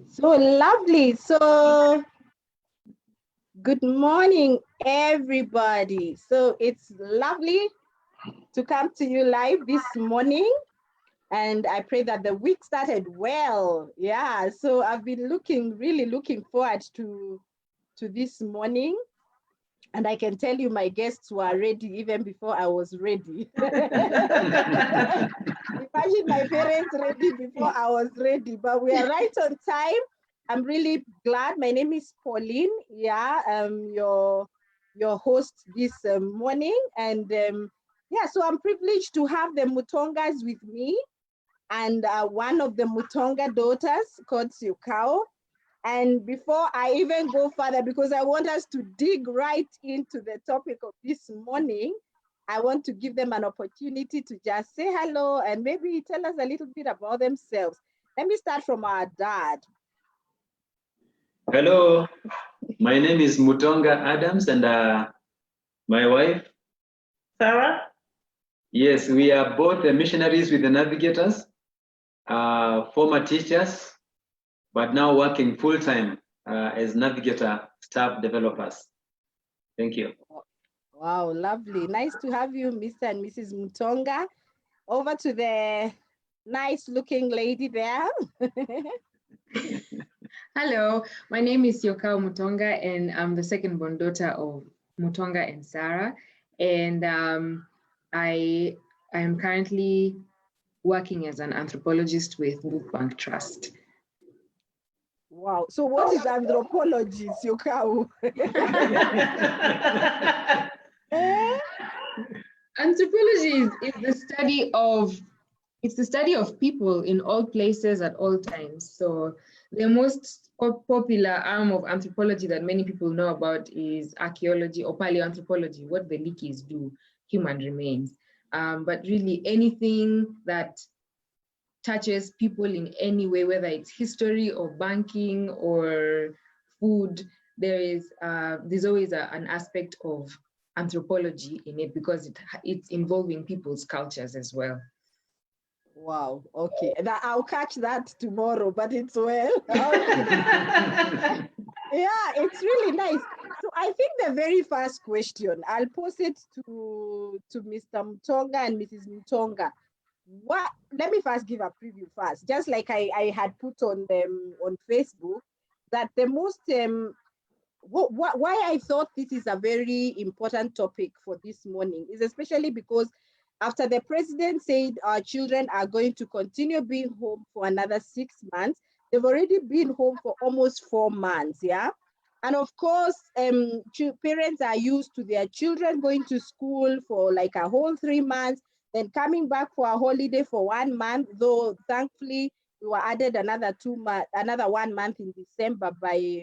So lovely. So good morning, everybody. So it's lovely to come to you live this morning. And I pray that the week started well. Yeah. So I've been really looking forward to this morning. And I can tell you my guests were ready even before I was ready. Imagine my parents ready before I was ready, but we are right on time. I'm really glad. My name is Pauline. Yeah, your host this morning. And yeah, so I'm privileged to have the Mutongas with me and one of the Mutonga daughters called Syokau. And before I even go further, because I want us to dig right into the topic of this morning, I want to give them an opportunity to just say hello and maybe tell us a little bit about themselves. Let me start from our dad. Hello, my name is Mutonga Adams and my wife, Sarah? Yes, we are both missionaries with the Navigators, former teachers, but now working full-time as Navigator staff developers. Thank you. Wow, lovely. Nice to have you, Mr. and Mrs. Mutonga. Over to the nice-looking lady there. Hello, my name is Syokau Mutonga, and I'm the second-born daughter of Mutonga and Sarah. And I am currently working as an anthropologist with Book Bank Trust. Wow. So what is anthropology, Syokau? Anthropology is the study of people in all places at all times. So the most popular arm of anthropology that many people know about is archaeology or paleoanthropology, what the Likis do, human remains. But really anything that touches people in any way, whether it's history or banking or food, there's always an aspect of anthropology in it because it's involving people's cultures as well. Wow, okay. I'll catch that tomorrow, but it's well. Yeah, it's really nice. So I think the very first question, I'll pose it to Mr. Mutonga and Mrs. Mutonga. Let me first give a preview first, just like I had put on Facebook, that the most why I thought this is a very important topic for this morning is especially because after the president said our children are going to continue being home for another 6 months, they've already been home for almost 4 months, yeah? And of course, parents are used to their children going to school for like a whole 3 months, then coming back for a holiday for 1 month, though thankfully we were added another 1 month in December by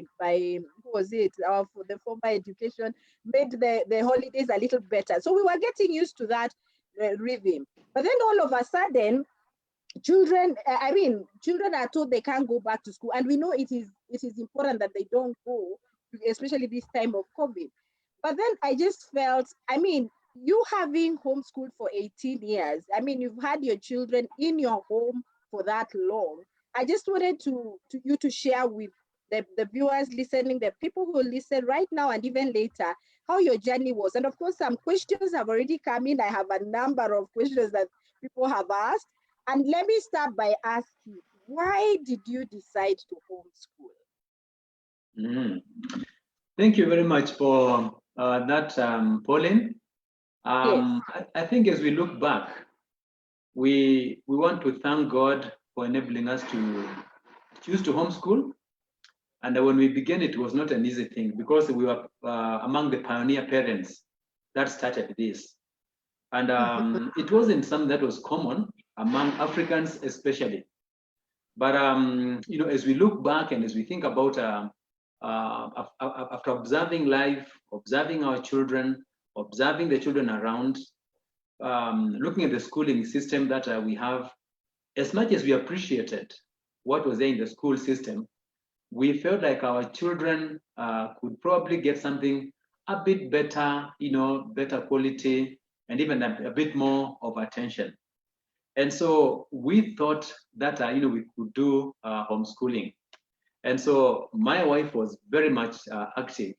who was it? For the former education, made the holidays a little better. So we were getting used to that rhythm. But then all of a sudden, children are told they can't go back to school. And we know it is important that they don't go, especially this time of COVID. But then I just felt, you having homeschooled for 18 years, you've had your children in your home for that long. I just wanted you to share with the viewers listening, the people who listen right now and even later, how your journey was. And of course, some questions have already come in. I have a number of questions that people have asked. And let me start by asking, why did you decide to homeschool? Thank you very much for that, Pauline. Yes. I think as we look back, we want to thank God for enabling us to choose to homeschool. And when we began, it was not an easy thing because we were among the pioneer parents that started this. And it wasn't something that was common among Africans especially. But as we look back and as we think about after observing life, observing our children, observing the children around, looking at the schooling system that we have, as much as we appreciated what was there in the school system, we felt like our children could probably get something a bit better, better quality, and even a bit more of attention. And so we thought that we could do homeschooling. And so my wife was very much active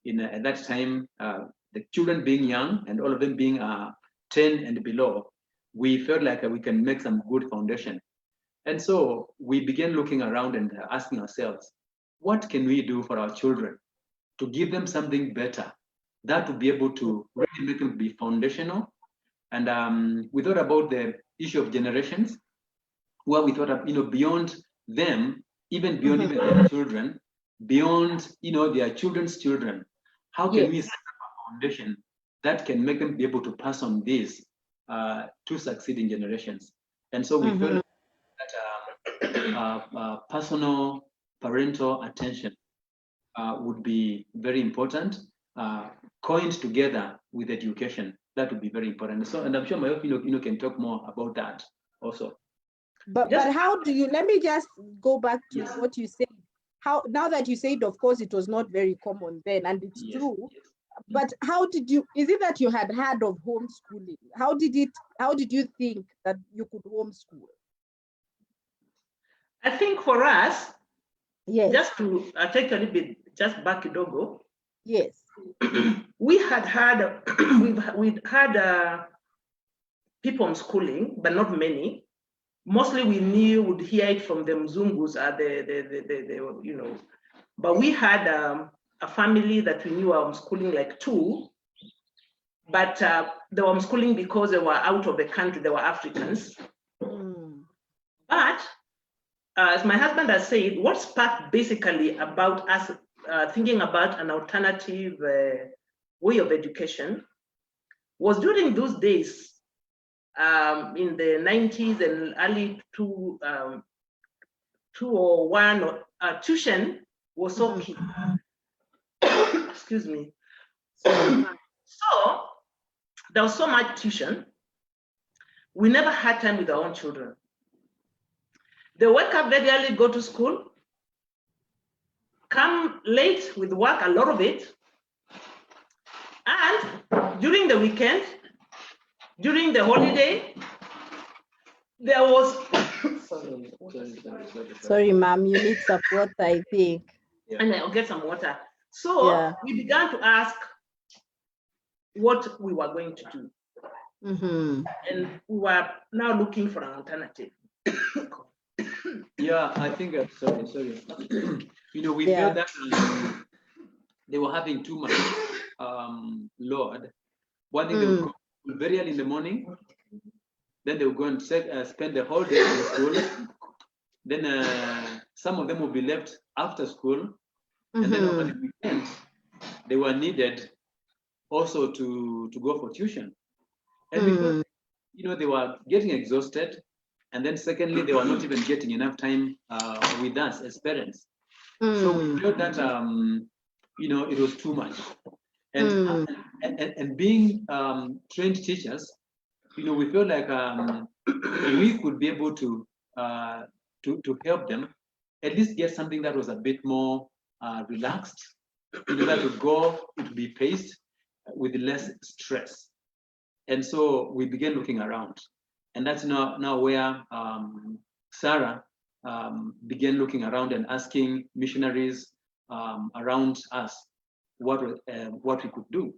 at that time, the children being young and all of them being 10 and below. We felt like we can make some good foundation. And so we began looking around and asking ourselves, what can we do for our children to give them something better that would be able to really make them be foundational? And we thought about the issue of generations, where we thought of, beyond them, even beyond even their children, beyond, their children's children, how can we set up a foundation that can make them be able to pass on this to succeeding generations? And so we felt that personal parental attention would be very important, coined together with education. That would be very important. So, and I'm sure my wife, can talk more about that also. But how do you, let me just go back to what you said. How, now that you said, of course, it was not very common then, and it's true. Yes. But how did you, is it that you had heard of homeschooling? How did you think that you could homeschool? I think for us, yes, just to take a little bit, just back kidogo. Yes. We had had, we'd had people homeschooling, but not many. Mostly we would hear it from the Mzungus, but we had a family that we knew were homeschooling, like 2, but they were homeschooling because they were out of the country, they were Africans. But as my husband has said, what sparked basically about us thinking about an alternative way of education was during those days, in the 90s and early 2001, tuition was so key. Excuse me. So there was so much tuition. We never had time with our own children. They wake up very early, go to school, come late with work, a lot of it. And during the weekend, during the holiday, there was, sorry, ma'am, you need some water, I think. And I'll get some water. So we began to ask what we were going to do. And we were now looking for an alternative. Yeah, I think, sorry. We felt that they were having too much load. One thing, they would go very early in the morning, then they would go and spend the whole day in school. Then some of them would be left after school, and then over the weekend, they were needed also to go for tuition. And because they were getting exhausted, and then secondly, they were not even getting enough time with us as parents. So we felt that it was too much. And being trained teachers, we felt like we could be able to help them at least get something that was a bit more relaxed, that would go, it would be paced with less stress. And so we began looking around, and that's now where Sarah began looking around and asking missionaries around us what we could do.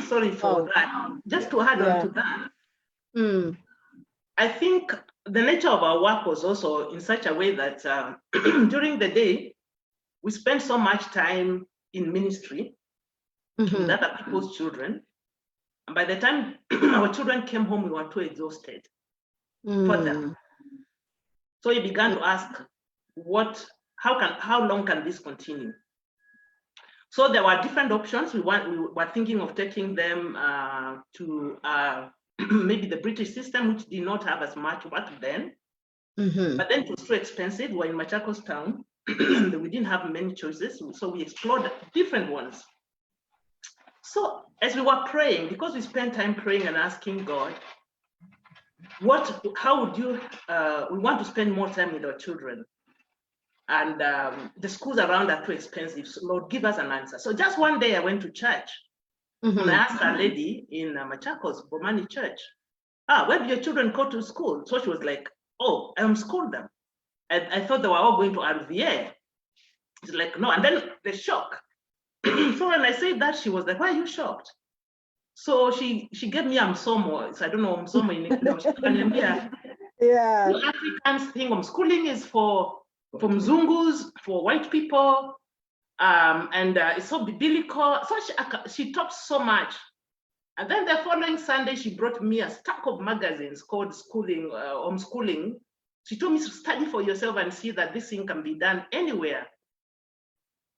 Sorry for that. Just to add on to that, I think the nature of our work was also in such a way that during the day, we spent so much time in ministry with other people's children. And by the time our children came home, we were too exhausted for them. So we began to ask, how long can this continue? So there were different options. We were thinking of taking them to maybe the British system, which did not have as much work then. But then it was too expensive. We were in Machakos town. We didn't have many choices. So we explored different ones. So as we were praying, because we spent time praying and asking God, how would you, we want to spend more time with our children. And the schools around are too expensive. So Lord, give us an answer. So just one day I went to church and I asked a lady in Machakos, Bomani Church, where do your children go to school? So she was like, oh, I homeschool them. I thought they were all going to RVA. It's like, no, and then the shock. So when I said that, she was like, why are you shocked? So she gave me msomo. So I don't know msomo in English. Yeah. You Africans think homeschooling is for Mzungus, for white people, and it's so biblical. So she talked so much. And then the following Sunday, she brought me a stack of magazines called Homeschooling. She told me to study for yourself and see that this thing can be done anywhere.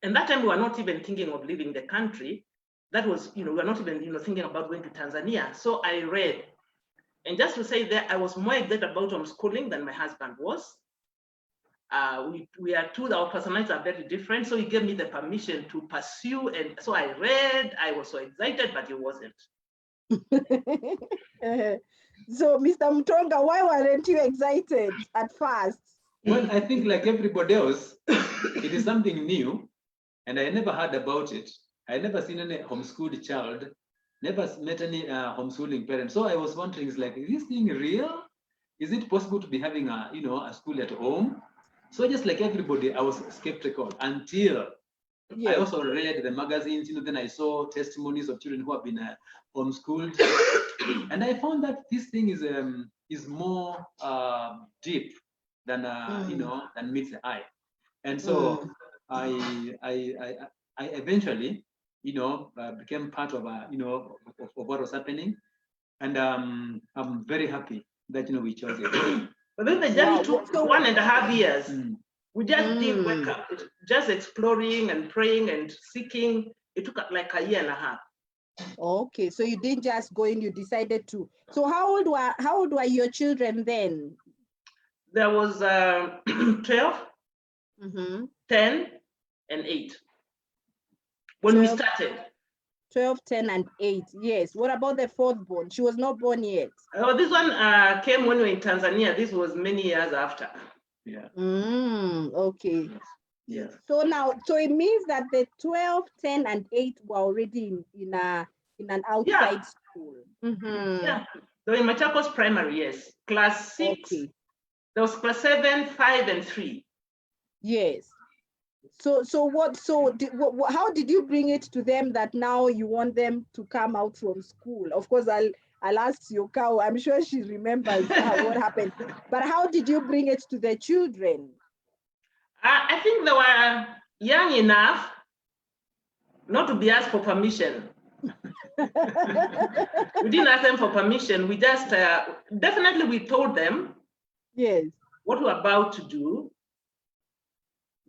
And that time we were not even thinking of leaving the country. That was, we were not even, thinking about going to Tanzania. So I read. And just to say that I was more excited about homeschooling than my husband was. We are two, our personalities are very different. So he gave me the permission to pursue. And so I read, I was so excited, but he wasn't. So, Mr. Mutonga, why weren't you excited at first? Well, I think like everybody else, it is something new, and I never heard about it. I never seen any homeschooled child, never met any homeschooling parent. So I was wondering, is this thing real? Is it possible to be having a school at home? So just like everybody, I was skeptical until I also read the magazines. Then I saw testimonies of children who have been homeschooled, and I found that this thing is more deep than than meets the eye. And so I eventually became part of of what was happening, and I'm very happy that we chose it. But then the journey took 1.5 years. We just didn't wake up. Just exploring and praying and seeking. It took like 1.5 years. Okay, so you didn't just go in, you decided to. So how old were your children then? There was 12, 10, and 8 when 12, we started. 12, 10, and 8. Yes. What about the fourth born? She was not born yet. Oh, this one came when we were in Tanzania. This was many years after. Yeah. Okay. Yes. So it means that the 12, 10, and 8 were already in an outside school. Yeah. So in Machakos Primary, yes. Class 6. Okay. There was class 7, 5, and 3. Yes. So how did you bring it to them that now you want them to come out from school? Of course, I'll ask Syokau. I'm sure she remembers what happened. But how did you bring it to the children? I think they were young enough not to be asked for permission. We didn't ask them for permission. We just, definitely we told them what we're about to do.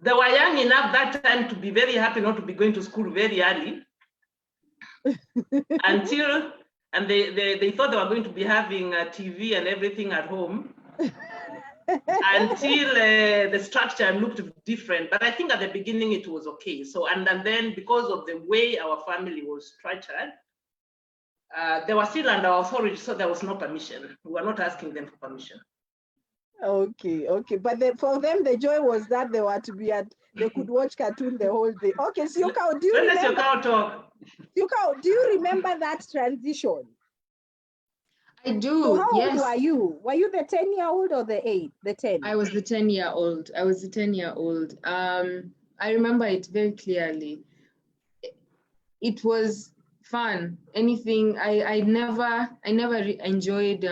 They were young enough that time to be very happy not to be going to school very early. And they thought they were going to be having a TV and everything at home until the structure looked different. But I think at the beginning it was okay. So, and then because of the way our family was structured, they were still under authority, so there was no permission. We were not asking them for permission. Okay. But for them, the joy was that they could watch cartoon the whole day. Okay, Syokau, do you remember that transition? I do. So how yes. old were you? Were you the 10-year-old or the 8? The 10? I was the 10-year-old. I remember it very clearly. It was fun. I never enjoyed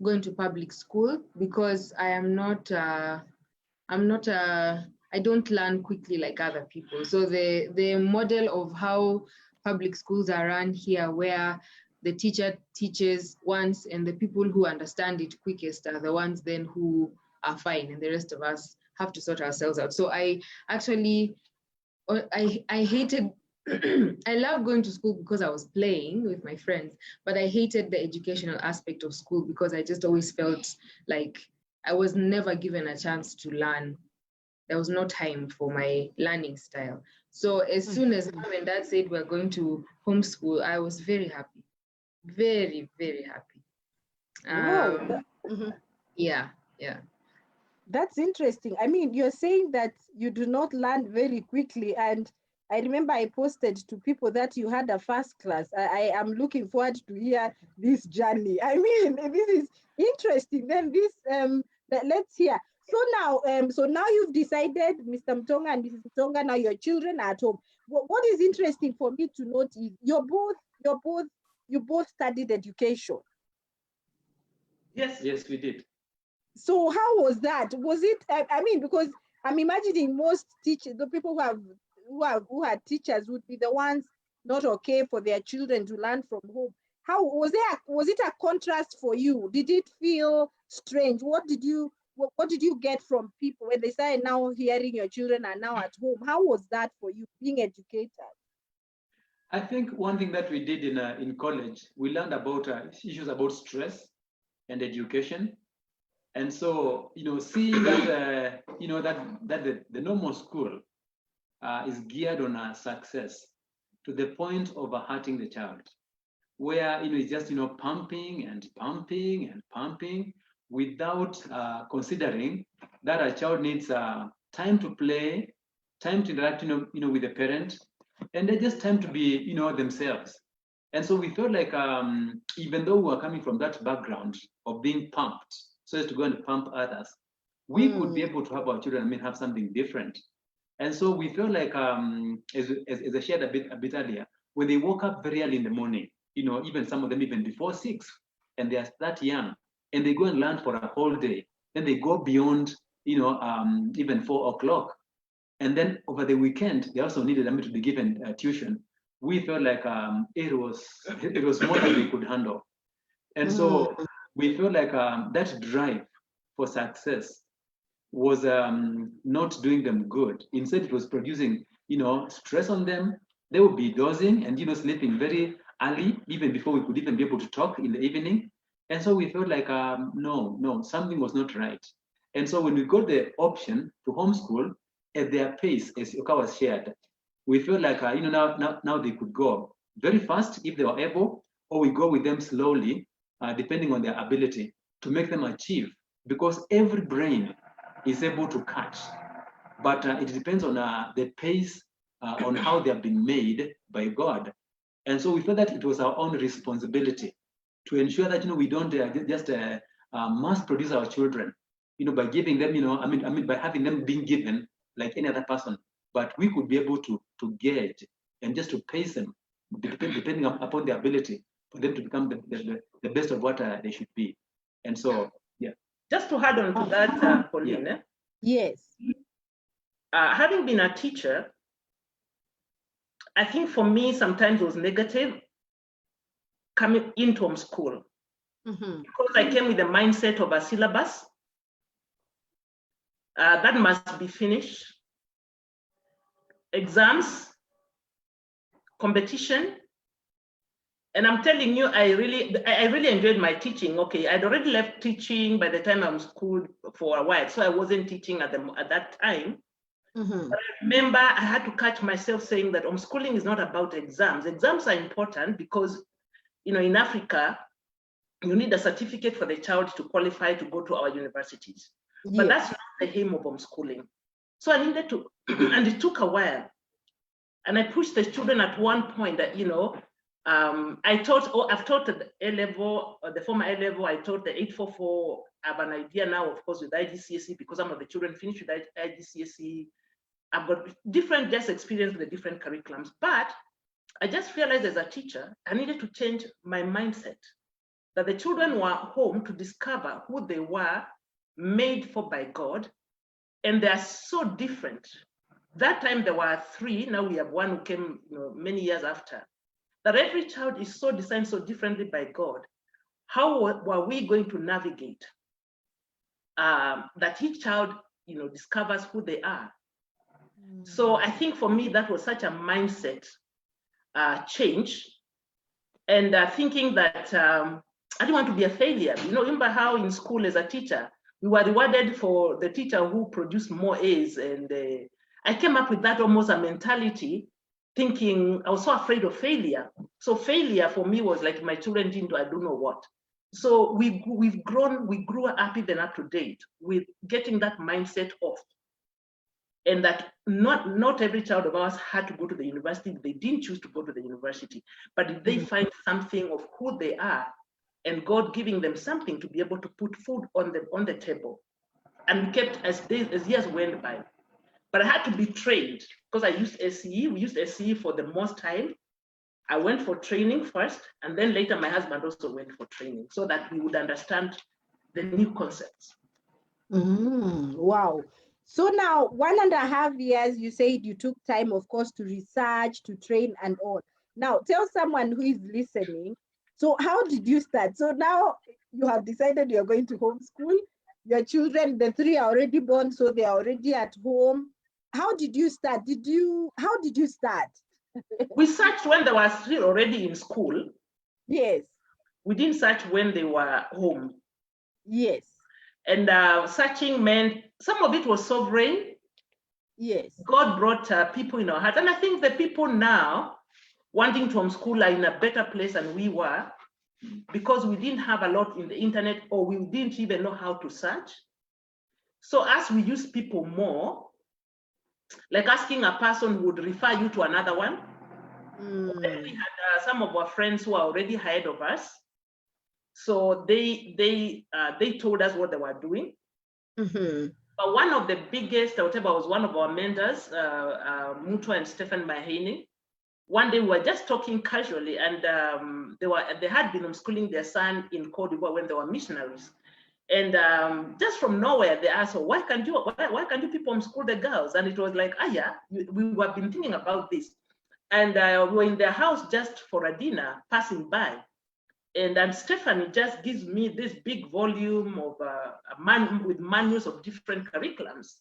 going to public school because I don't learn quickly like other people. So the model of how public schools are run here, where the teacher teaches once and the people who understand it quickest are the ones then who are fine, and the rest of us have to sort ourselves out. So I hated I loved going to school because I was playing with my friends, but I hated the educational aspect of school because I just always felt like I was never given a chance to learn. There was no time for my learning style. So as soon as mom and dad said we're going to homeschool, I was very happy. Very, very happy. Yeah. That's interesting. I mean, you're saying that you do not learn very quickly, and I remember I posted to people that you had a first class. I am looking forward to hear this journey. I mean, this is interesting. Then let's hear. So now you've decided, Mr. Mutonga and Mrs. Mutonga, now your children are at home. What is interesting for me to note is you both studied education. Yes. Yes, we did. So how was that? Was it? I mean, because I'm imagining most teachers, the people who had teachers, would be the ones not okay for their children to learn from home. How was there? Was it a contrast for you? Did it feel strange? What did you get from people when they started now hearing your children are now at home? How was that for you, being educated? I think one thing that we did in college, we learned about issues about stress and education. And so, seeing that, that the normal school is geared on success to the point of hurting the child, where, it's just, pumping and pumping and pumping without considering that a child needs time to play, time to interact, with the parent, and then just time to be, themselves. And so we felt like, even though we were coming from that background of being pumped, so as to go and pump others, we could be able to help our children, have something different. And so we felt like, as I shared a bit earlier, when they woke up very early in the morning, even some of them even before 6, and they are that young, and they go and learn for a whole day, then they go beyond, even 4 o'clock. And then over the weekend, they also needed to be given tuition. We felt like it was more than we could handle. And so we felt like that drive for success was not doing them good. Instead, it was producing, stress on them. They would be dozing and, sleeping very early, even before we could even be able to talk in the evening. And so we felt like, no, something was not right. And so when we got the option to homeschool at their pace, as Syokau was shared, we felt like, now they could go very fast if they were able, or we go with them slowly, depending on their ability, to make them achieve. Because every brain is able to catch, but it depends on the pace, on how they have been made by God. And so we felt that it was our own responsibility to ensure that, we don't just mass produce our children, by giving them, by having them being given like any other person, but we could be able to gauge and just to pace them, depending upon their ability, for them to become the best of what they should be. And so, yeah. Just to add on to that, Pauline. Yeah. Yes. Having been a teacher, I think for me, sometimes it was negative coming into homeschool. Because I came with the mindset of a syllabus that must be finished, exams, competition. And I'm telling you, I really enjoyed my teaching. Okay, I'd already left teaching by the time I was schooled for a while, so I wasn't teaching at that time. But I remember I had to catch myself saying that homeschooling is not about exams. Exams are important because, in Africa, you need a certificate for the child to qualify to go to our universities. Yeah. But that's not the aim of homeschooling. So I needed to, and it took a while. And I pushed the children at one point that, I've taught at the A-level, the former A-level, I taught the 844. I have an idea now, of course, with IGCSE, because some of the children finished with IGCSE. I've got different just experience with the different curriculums. But I just realized as a teacher, I needed to change my mindset, that the children were home to discover who they were made for by God, and they are so different. That time there were 3, now we have 1 who came many years after. That every child is so designed so differently by God. How were we going to navigate that each child discovers who they are? So I think for me, that was such a mindset change. And thinking that I didn't want to be a failure. Remember how in school as a teacher, we were rewarded for the teacher who produced more A's. And I came up with that almost a mentality, thinking I was so afraid of failure. So failure for me was like my children didn't do I don't know what. So we grew up even up to date with getting that mindset off. And that not every child of ours had to go to the university. They didn't choose to go to the university, but did they find something of who they are, and God giving them something to be able to put food on the table. and we kept as years went by. But I had to be trained because I used SCE. We used SCE for the most time. I went for training first, and then later my husband also went for training so that we would understand the new concepts. Wow. So now 1.5 years, you said you took time, of course, to research, to train and all. Now tell someone who is listening, so how did you start? So now you have decided you're going to homeschool. Your children, the 3 are already born, so they are already at home. How did you start? How did you start? We searched when they were still already in school. Yes. We didn't search when they were home. Yes. And searching meant some of it was sovereign. Yes. God brought people in our hearts. And I think the people now wanting to homeschool are in a better place than we were because we didn't have a lot in the internet, or we didn't even know how to search. So as we use people more, like asking a person would refer you to another one. Then we had some of our friends who are already ahead of us. So they told us what they were doing. But one of the biggest, whatever, was one of our mentors, Muto and Stefan Mahini. One day we were just talking casually, and they had been homeschooling their son in Cote d'Ivoire when they were missionaries. And just from nowhere, they asked, why can't you people homeschool the girls? And it was like, yeah, we have been thinking about this. And we were in their house just for a dinner, passing by. And then Stephanie just gives me this big volume of with manuals of different curriculums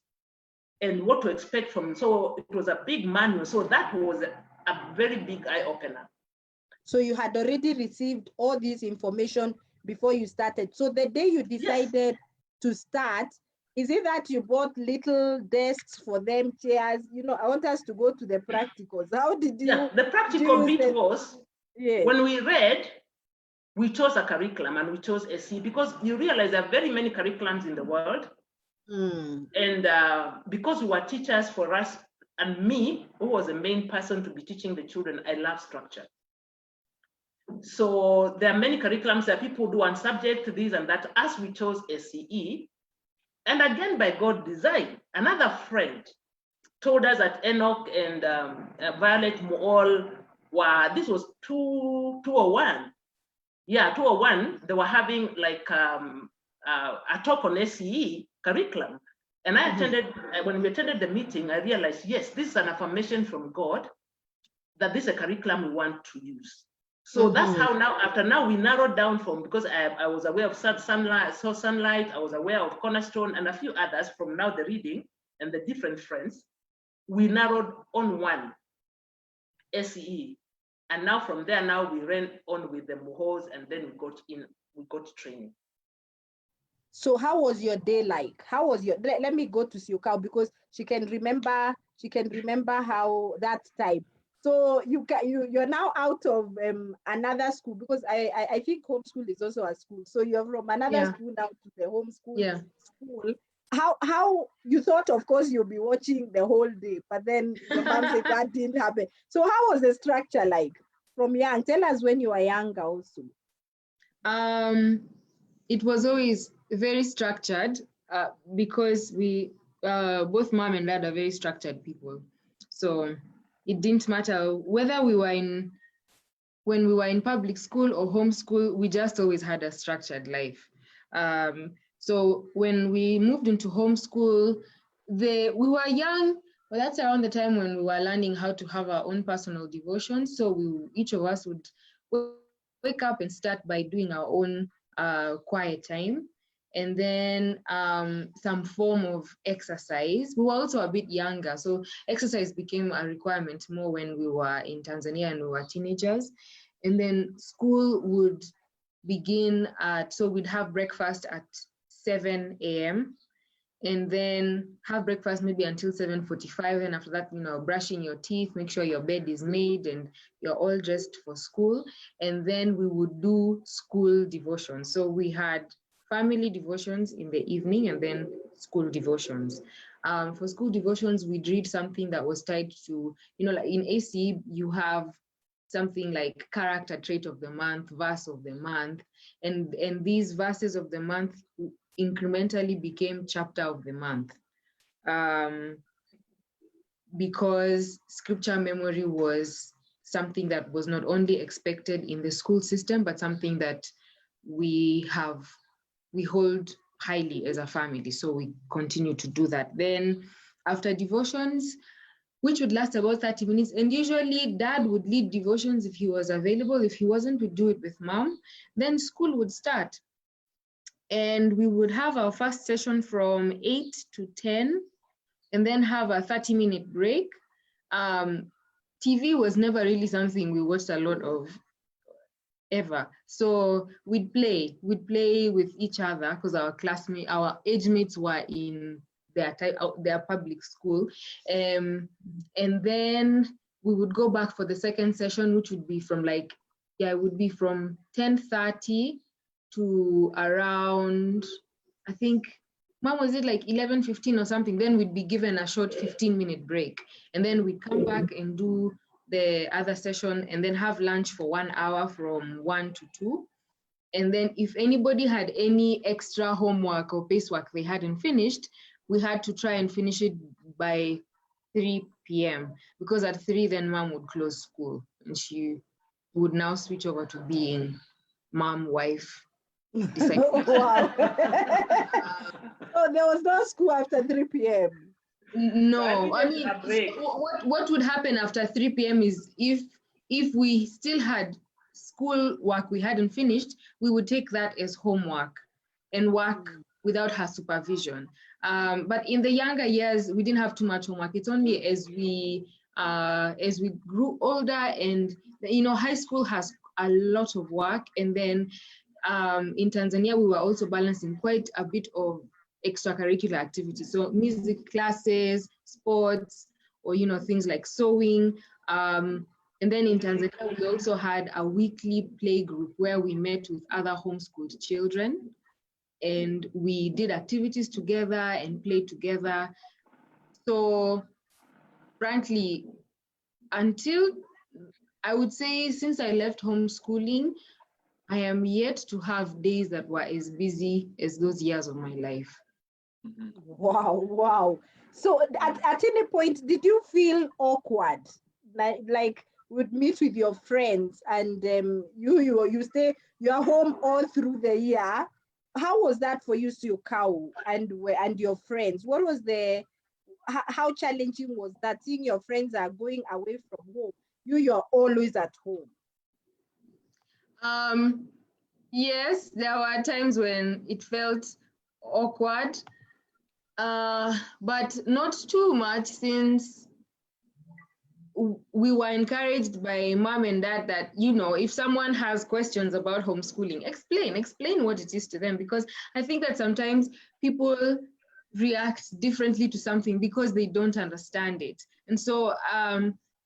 and what to expect from. So it was a big manual. So that was a very big eye opener. So you had already received all this information before you started. So the day you decided to start, is it that you bought little desks for them, chairs? You know, I want us to go to the practicals. How did you? Yeah, the practical bit was when we read, we chose a curriculum and we chose SC because you realize there are very many curriculums in the world. And because we were teachers, for us, and me, who was the main person to be teaching the children, I love structure. So there are many curriculums that people do on subject, this and that, as we chose SCE. And again, by God design, another friend told us that Enoch and Violet Mool were, this was 201. Yeah, 201, they were having like a talk on SCE curriculum. And I attended, when we attended the meeting, I realized, yes, this is an affirmation from God that this is a curriculum we want to use. So that's how now, after now, we narrowed down from, because I was aware of Sunlight, I was aware of Cornerstone and a few others from now the reading and the different friends, we narrowed on one, SCE. And now from there, now we ran on with the Mohos, and then we got training. So how was your day like? How was your, let me go to Syokau because she can remember how that time. So you're now out of another school, because I think homeschool is also a school. So you're from another school now to the homeschool school. How you thought, of course, you'll be watching the whole day, but then your mom said that didn't happen. So how was the structure like from young? Tell us when you were younger also. It was always very structured because we both mom and dad are very structured people. So it didn't matter whether when we were in public school or homeschool, we just always had a structured life. So when we moved into homeschool, we were young, but that's around the time when we were learning how to have our own personal devotion. So each of us would wake up and start by doing our own quiet time, and then some form of exercise. We were also a bit younger, so exercise became a requirement more when we were in Tanzania and we were teenagers. And then school would begin so we'd have breakfast at 7 a.m. and then have breakfast maybe until 7:45. And after that, brushing your teeth, make sure your bed is made and you're all dressed for school. And then we would do school devotion. So we had family devotions in the evening and then school devotions. For school devotions, we'd read something that was tied to, like in AC, you have something like character trait of the month, verse of the month. And these verses of the month incrementally became chapter of the month, because scripture memory was something that was not only expected in the school system, but something that we hold highly as a family. So we continue to do that. Then after devotions, which would last about 30 minutes, and usually dad would lead devotions if he was available. If he wasn't, we'd do it with mom. Then school would start. And we would have our first session from 8 to 10, and then have a 30-minute break. TV was never really something we watched a lot of ever. So we'd play with each other, because our age mates were in their public school. And then we would go back for the second session, which would be from it would be from 10:30 to around, I think, Mom, was it like 11:15 or something? Then we'd be given a short 15-minute break. And then we'd come back and do the other session, and then have lunch for 1 hour from 1 to 2. And then if anybody had any extra homework or pacework they hadn't finished, we had to try and finish it by 3 p.m. because at 3, then Mom would close school, and she would now switch over to being mom, wife, disciple. Wow. So there was no school after 3 p.m. No, I mean, what would happen after 3 p.m. is if we still had school work we hadn't finished, we would take that as homework and work without her supervision. But in the younger years, we didn't have too much homework. It's only as we grew older, and high school has a lot of work. And then in Tanzania, we were also balancing quite a bit of extracurricular activities, so music classes, sports, or things like sewing. And then in Tanzania, we also had a weekly play group where we met with other homeschooled children, and we did activities together and played together. So frankly, until, I would say, since I left homeschooling, I am yet to have days that were as busy as those years of my life. Wow. So at any point, did you feel awkward? Like would meet with your friends, and you stay, you're home all through the year. How was that for you, Syokau, and your friends? What was how challenging was that, seeing your friends are going away from home? You're always at home. Yes, there were times when it felt awkward, but not too much, since we were encouraged by mom and dad that, if someone has questions about homeschooling, explain what it is to them, because I think that sometimes people react differently to something because they don't understand it. And so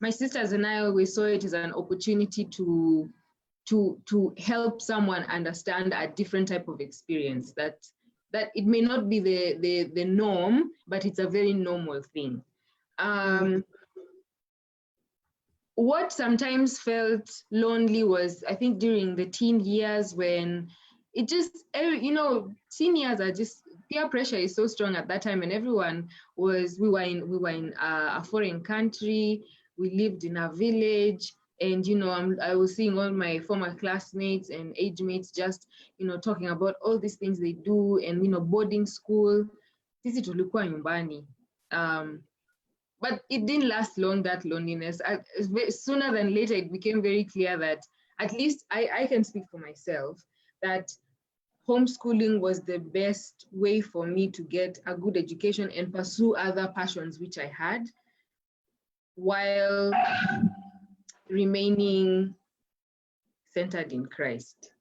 my sisters and I always saw it as an opportunity to help someone understand a different type of experience, that it may not be the norm, but it's a very normal thing. What sometimes felt lonely was, I think, during the teen years, when it just, teen years are just, peer pressure is so strong at that time, and everyone we were in a foreign country, we lived in a village, and I was seeing all my former classmates and age mates just talking about all these things they do, and boarding school. Sisi tulikuwa nyumbani. But it didn't last long, that loneliness. Sooner than later, it became very clear that, at least I can speak for myself, that homeschooling was the best way for me to get a good education and pursue other passions which I had, while remaining centered in Christ.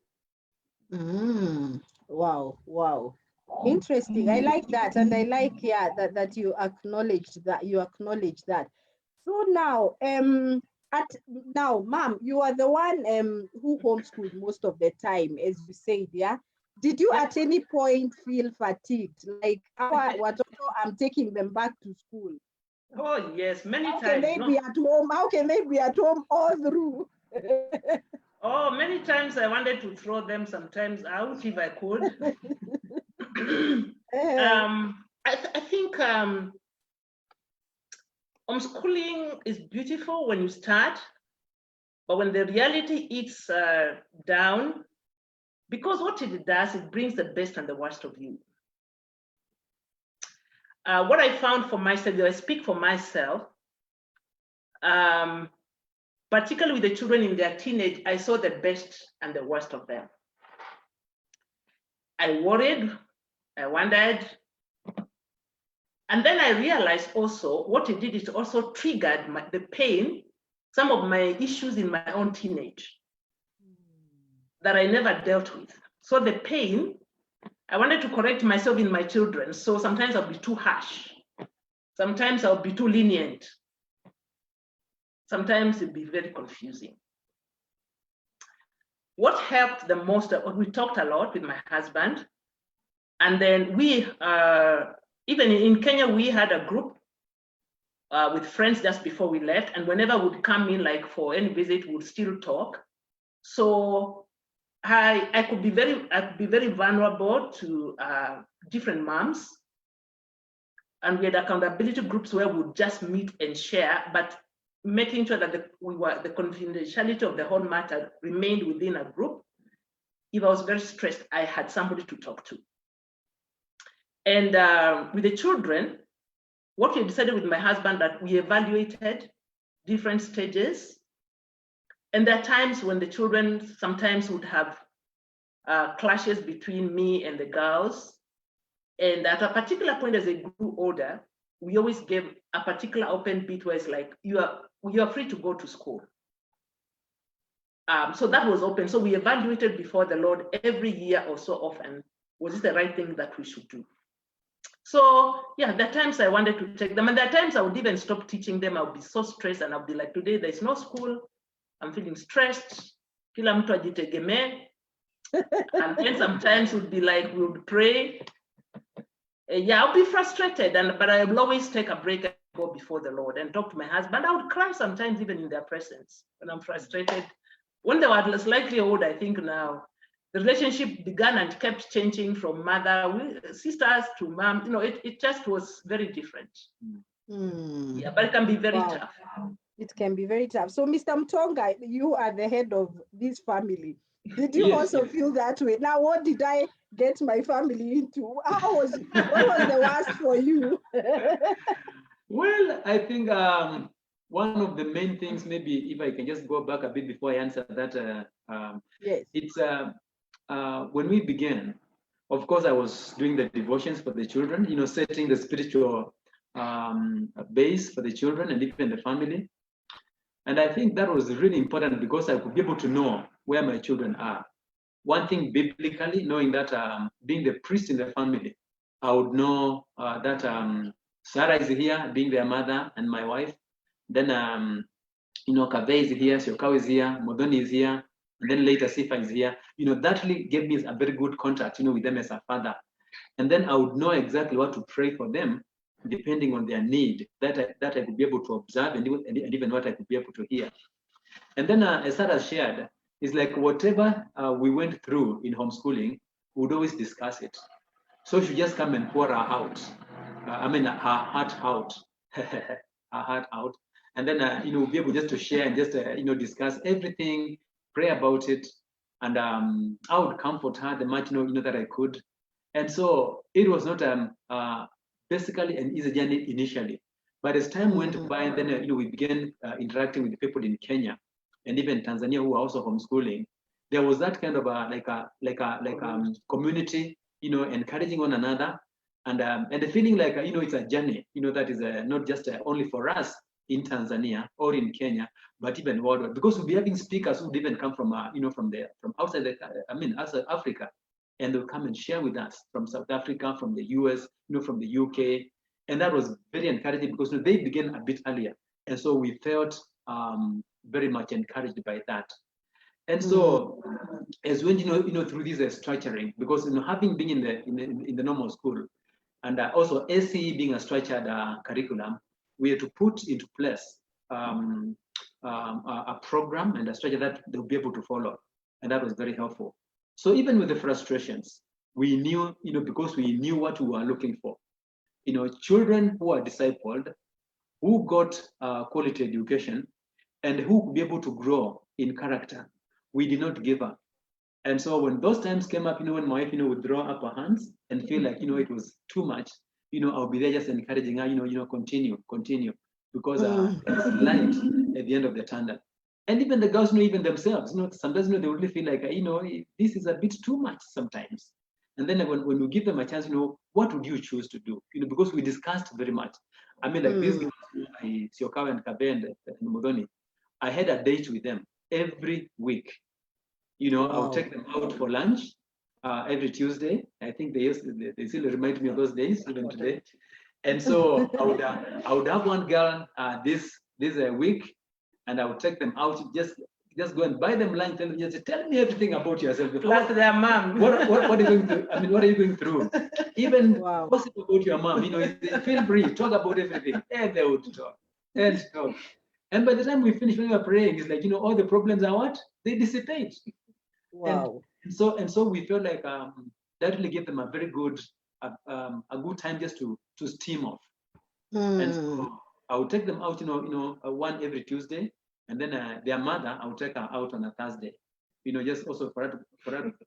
Wow. Interesting. I like that, and I like that you acknowledged that. So now, Mom, you are the one who homeschooled most of the time, as you said, yeah. Did you at any point feel fatigued? Like, I'm taking them back to school. Oh yes, many times. How can they be at home? How can they be at home all through? Oh, many times I wanted to throw them sometimes out if I could. I think homeschooling is beautiful when you start, but when the reality eats down, because what it does, it brings the best and the worst of you. What I found for myself, I speak for myself, particularly with the children in their teenage, I saw the best and the worst of them. I worried, I wondered, and then I realized also what it did is also triggered the pain, some of my issues in my own teenage that I never dealt with. So the pain, I wanted to correct myself in my children. So sometimes I'll be too harsh. Sometimes I'll be too lenient. Sometimes it'll be very confusing. What helped the most, we talked a lot with my husband. And then we, even in Kenya, we had a group with friends just before we left. And whenever we'd come in, like for any visit, we'd still talk. So I could be very vulnerable to different moms. And we had accountability groups where we'd just meet and share, but making sure that the confidentiality of the whole matter remained within a group. If I was very stressed, I had somebody to talk to. And with the children, what we decided with my husband that we evaluated different stages. And there are times when the children sometimes would have clashes between me and the girls. And at a particular point, as they grew older, we always gave a particular open bit where it's like, you are free to go to school. So that was open. So we evaluated before the Lord every year or so often, was this the right thing that we should do? So yeah, there are times I wanted to take them, and there are times I would even stop teaching them. I would be so stressed, and I'll be like, today there's no school. I'm feeling stressed. Kila mtu ajitegemee. And then sometimes would be like, we would pray. Yeah, I'll be frustrated, but I will always take a break and go before the Lord and talk to my husband. I would cry sometimes even in their presence when I'm frustrated. When they were slightly old, I think now, the relationship began and kept changing from mother, sisters to mom. You know, it just was very different. Yeah, but it can be very tough. It can be very tough. So, Mr. Mutonga, you are the head of this family. Did you also feel that way? Now, what did I get my family into? What was the worst for you? Well, I think one of the main things, maybe if I can just go back a bit before I answer that, yes. It's when we began, of course, I was doing the devotions for the children, you know, setting the spiritual base for the children and even the family. And I think that was really important because I could be able to know where my children are. One thing biblically, knowing that being the priest in the family, I would know that Sarah is here, being their mother and my wife. Then, you know, Kave is here, Syokau is here, Modoni is here, and then later Sifa is here. You know, that really gave me a very good contact, you know, with them as a father. And then I would know exactly what to pray for them, depending on their need, that I could be able to observe and even what I could be able to hear. And then as Sarah shared, it's like whatever we went through in homeschooling, we would always discuss it. So she just come and pour her out. Her heart out. Her heart out. And then, you know, we'll be able just to share and just, you know, discuss everything, pray about it. And I would comfort her the much, you know, that I could. And so it was not basically an easy journey initially. But as time went by, and then, you know, we began interacting with people in Kenya and even Tanzania who were also homeschooling. There was that kind of like a community, you know, encouraging one another. And the feeling like, you know, it's a journey, you know, that is not just only for us in Tanzania or in Kenya, but even worldwide, because we'll be having speakers who would even come from, you know, from outside outside Africa, and they'll come and share with us from South Africa, from the US, you know, from the UK. And that was very encouraging because, you know, they began a bit earlier. And so we felt very much encouraged by that. And so as when, you know, through this structuring, because, you know, having been in the normal school, and also SE being a structured curriculum, we had to put into place a program and a structure that they'll be able to follow. And that was very helpful. So even with the frustrations, we knew, because we knew what we were looking for. Children who are discipled, who got quality education, and who could be able to grow in character. We did not give up. And so when those times came up, when my wife, would throw up her hands and feel like, it was too much, I'll be there just encouraging her, continue, because there's light at the end of the tunnel. And even the girls, even themselves, sometimes, they really feel like, this is a bit too much sometimes. And then when we give them a chance, what would you choose to do? Because we discussed very much. I mean, like these girls, Syokau and Kabe and Mudoni, I had a date with them every week. I'll take them out for lunch every Tuesday. I think they still remind me of those days, even today. And so I would have one girl this week, and I would take them out, just go and buy them lunch, and just tell me everything about yourself. Plus their mom. What are you going through? I mean, what are you going through? Even gossip about your mom, feel free, talk about everything. And they would talk and talk. And by the time we finish, when we are praying, it's like, all the problems are what? They dissipate. Wow. And so we felt like that really gave them a very good, a good time just to steam off. And so I would take them out, one every Tuesday, and then their mother, I would take her out on a Thursday, just also for her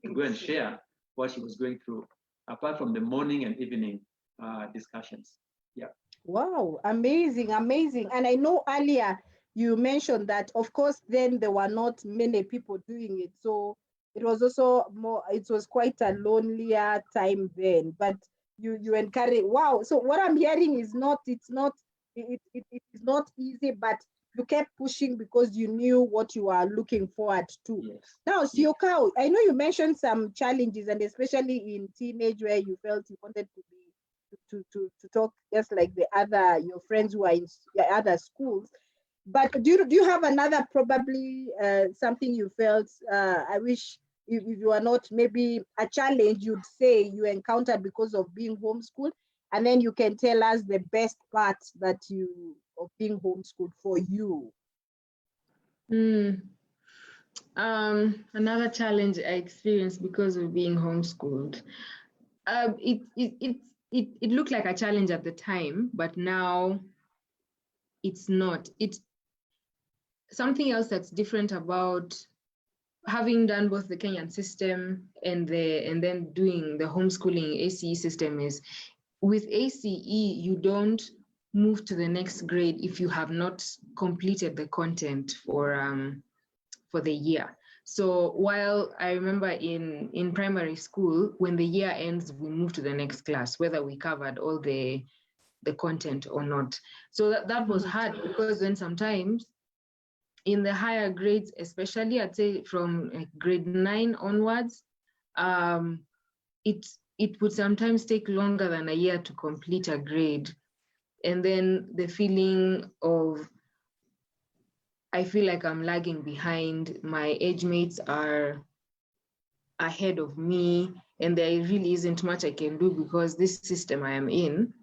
to go and share what she was going through, apart from the morning and evening discussions. Yeah. Wow, amazing. And I know earlier you mentioned that, of course, then there were not many people doing it. So it was also it was quite a lonelier time then, but you encourage. Wow. So what I'm hearing is it is not easy, but you kept pushing because you knew what you are looking forward to. Yes. Now, Syokau, I know you mentioned some challenges, and especially in teenage where you felt you wanted to be to talk just like your friends who are in other schools. But do you have another, probably something you felt, I wish if you are not, maybe a challenge you'd say you encountered because of being homeschooled, and then you can tell us the best part of being homeschooled for you? Another challenge I experienced because of being homeschooled. It looked like a challenge at the time, but now it's not. It's something else that's different about having done both the Kenyan system and then doing the homeschooling ACE system is, with ACE, you don't move to the next grade if you have not completed the content for the year. So while I remember in primary school, when the year ends, we move to the next class, whether we covered all the content or not. So that was hard, because then sometimes in the higher grades, especially I'd say from grade 9 onwards, it would sometimes take longer than a year to complete a grade. And then the feeling of, I feel like I'm lagging behind, my age mates are ahead of me, and there really isn't much I can do because this system I am in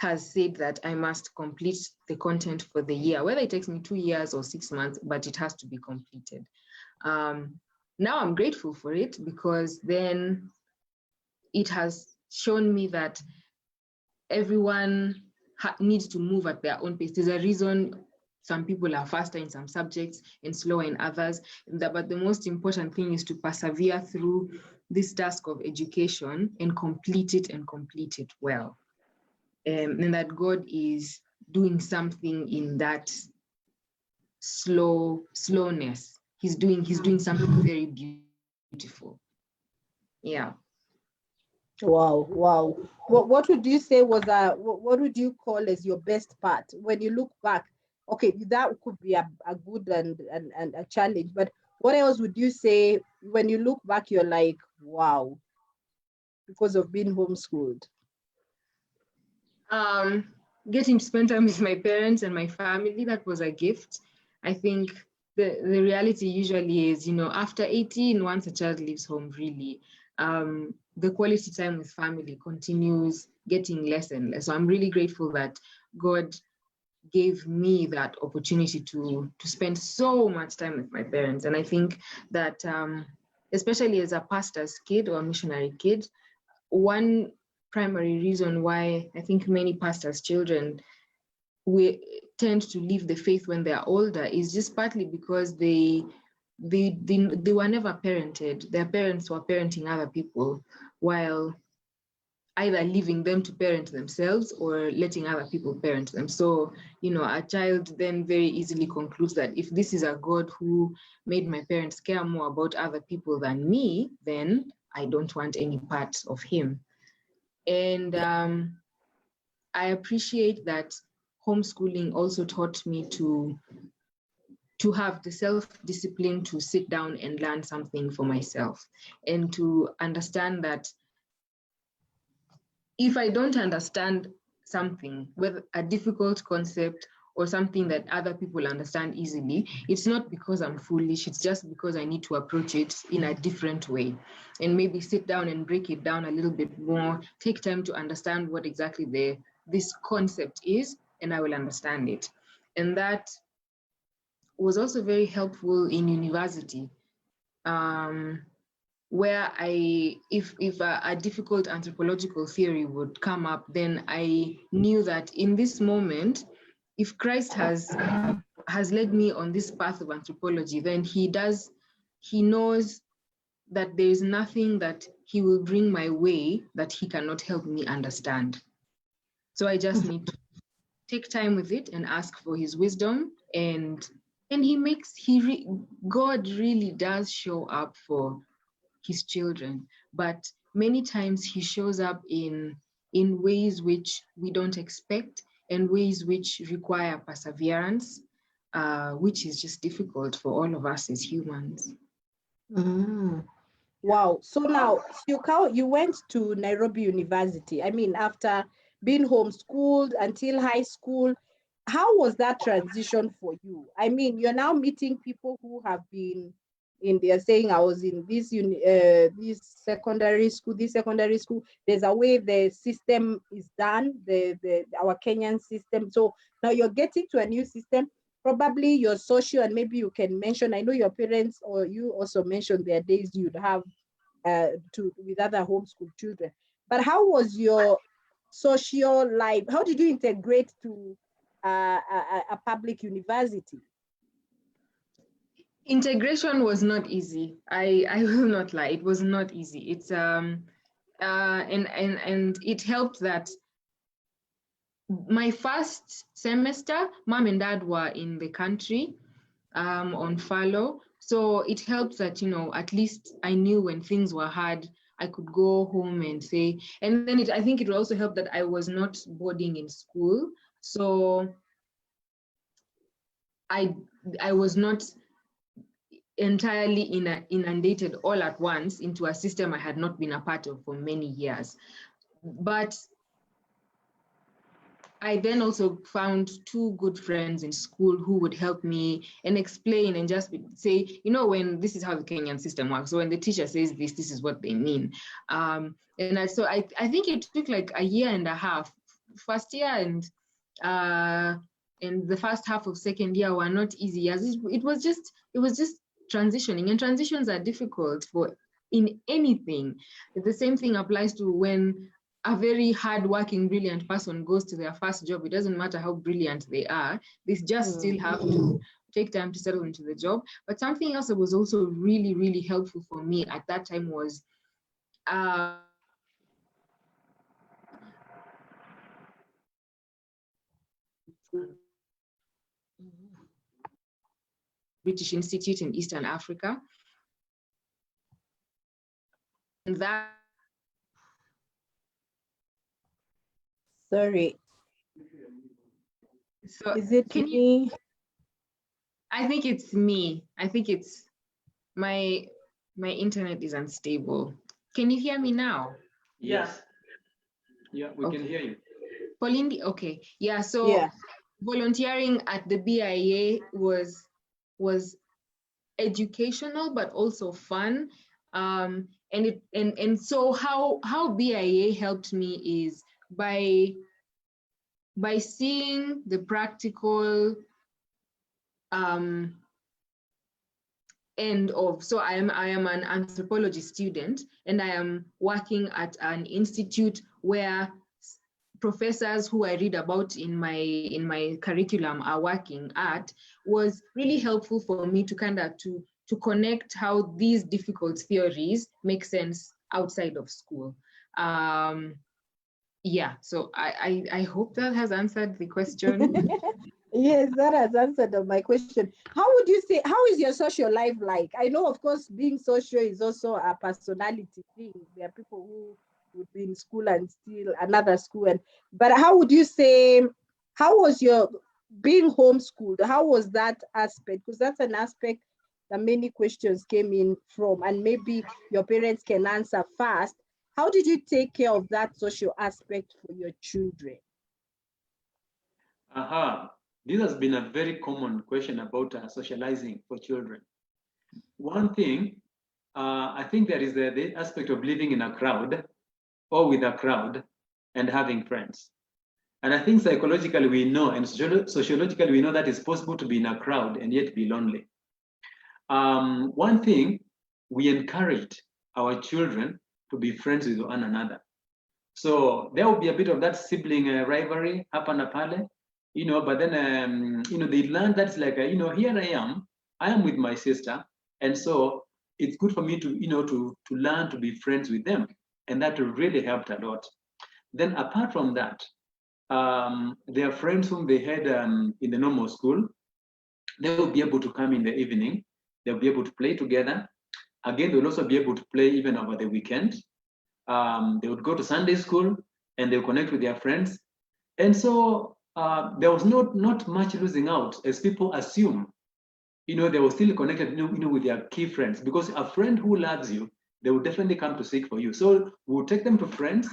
has said that I must complete the content for the year, whether it takes me 2 years or 6 months, but it has to be completed. Now I'm grateful for it, because then it has shown me that everyone needs to move at their own pace. There's a reason some people are faster in some subjects and slower in others, but the most important thing is to persevere through this task of education and complete it well. And that God is doing something in that slowness. He's doing something very beautiful. Yeah. Wow. What would you say was what would you call as your best part when you look back? Okay, that could be a good and a challenge, but what else would you say when you look back, you're like, wow, because of being homeschooled? Getting to spend time with my parents and my family, that was a gift. I think the reality usually is, after 18, once a child leaves home, really, the quality time with family continues getting less and less. So I'm really grateful that God gave me that opportunity to spend so much time with my parents. And I think that especially as a pastor's kid or a missionary kid, one primary reason why I think many pastors' children we tend to leave the faith when they are older is just partly because they were never parented. Their parents were parenting other people while either leaving them to parent themselves or letting other people parent them. So, a child then very easily concludes that if this is a God who made my parents care more about other people than me, then I don't want any part of him. And I appreciate that homeschooling also taught me to have the self-discipline to sit down and learn something for myself, and to understand that if I don't understand something, whether a difficult concept or something that other people understand easily, it's not because I'm foolish, it's just because I need to approach it in a different way, and maybe sit down and break it down a little bit more, take time to understand what exactly this concept is, and I will understand it. And that was also very helpful in university, where if a difficult anthropological theory would come up, then I knew that in this moment, if Christ has led me on this path of anthropology, then he knows that there is nothing that he will bring my way that he cannot help me understand. So I just need to take time with it and ask for his wisdom, and God really does show up for his children, but many times he shows up in ways which we don't expect, and ways which require perseverance, which is just difficult for all of us as humans. Wow. So now, Syokau, you went to Nairobi University. I mean, after being homeschooled until high school, how was that transition for you? I mean, you're now meeting people who have been they're saying, I was in this secondary school. There's a way the system is done, our Kenyan system. So now you're getting to a new system. Probably your social, and maybe you can mention, I know your parents, or you also mentioned their days you'd have with other homeschool children. But how was your social life? How did you integrate to a public university? Integration was not easy. I will not lie. It was not easy. It's and it helped that my first semester, mom and dad were in the country on furlough. So it helped that, at least I knew when things were hard, I could go home and say, and then I think it also helped that I was not boarding in school. So I was not entirely inundated all at once into a system I had not been a part of for many years. But I then also found two good friends in school who would help me and explain and just say, when this is how the Kenyan system works. So when the teacher says this is what they mean. And I think it took like a year and a half. First year and the first half of second year were not easy years. It was just transitioning, and transitions are difficult in anything. The same thing applies to when a very hardworking, brilliant person goes to their first job. It doesn't matter how brilliant they are, they just still have to take time to settle into the job. But something else that was also really, really helpful for me at that time was British Institute in Eastern Africa. And that Sorry. So is it me? I think it's me. I think it's my internet is unstable. Can you hear me now? Yes. Yeah, we can hear you. Pauline, okay. Yeah, so volunteering at the BIA was educational but also fun. And so how BIA helped me is by seeing the practical end of, so I am an anthropology student, and I am working at an institute where professors who I read about in my curriculum are working at, was really helpful for me to kind of to connect how these difficult theories make sense outside of school. Yeah, so I hope that has answered the question. Yes, that has answered my question. How would you say, how is your social life like? I know, of course, being social is also a personality thing. There are people who would be in school and still another school. But how would you say, how was your being homeschooled? How was that aspect? Because that's an aspect that many questions came in from, and maybe your parents can answer fast. How did you take care of that social aspect for your children? Aha. This has been a very common question about socializing for children. One thing, I think there is the aspect of living in a crowd or with a crowd and having friends. And I think psychologically we know, and sociologically we know that it's possible to be in a crowd and yet be lonely. One thing, we encouraged our children to be friends with one another. So there will be a bit of that sibling rivalry, hapa na pale, but then, they learn that's like, here I am with my sister. And so it's good for me to, to learn to be friends with them. And that really helped a lot. Then apart from that, their friends whom they had in the normal school, they will be able to come in the evening. They'll be able to play together. Again, they'll also be able to play even over the weekend. They would go to Sunday school and they'll connect with their friends. And so there was not much losing out, as people assume. They were still connected with their key friends, because a friend who loves you, they will definitely come to seek for you. So we'll take them to friends,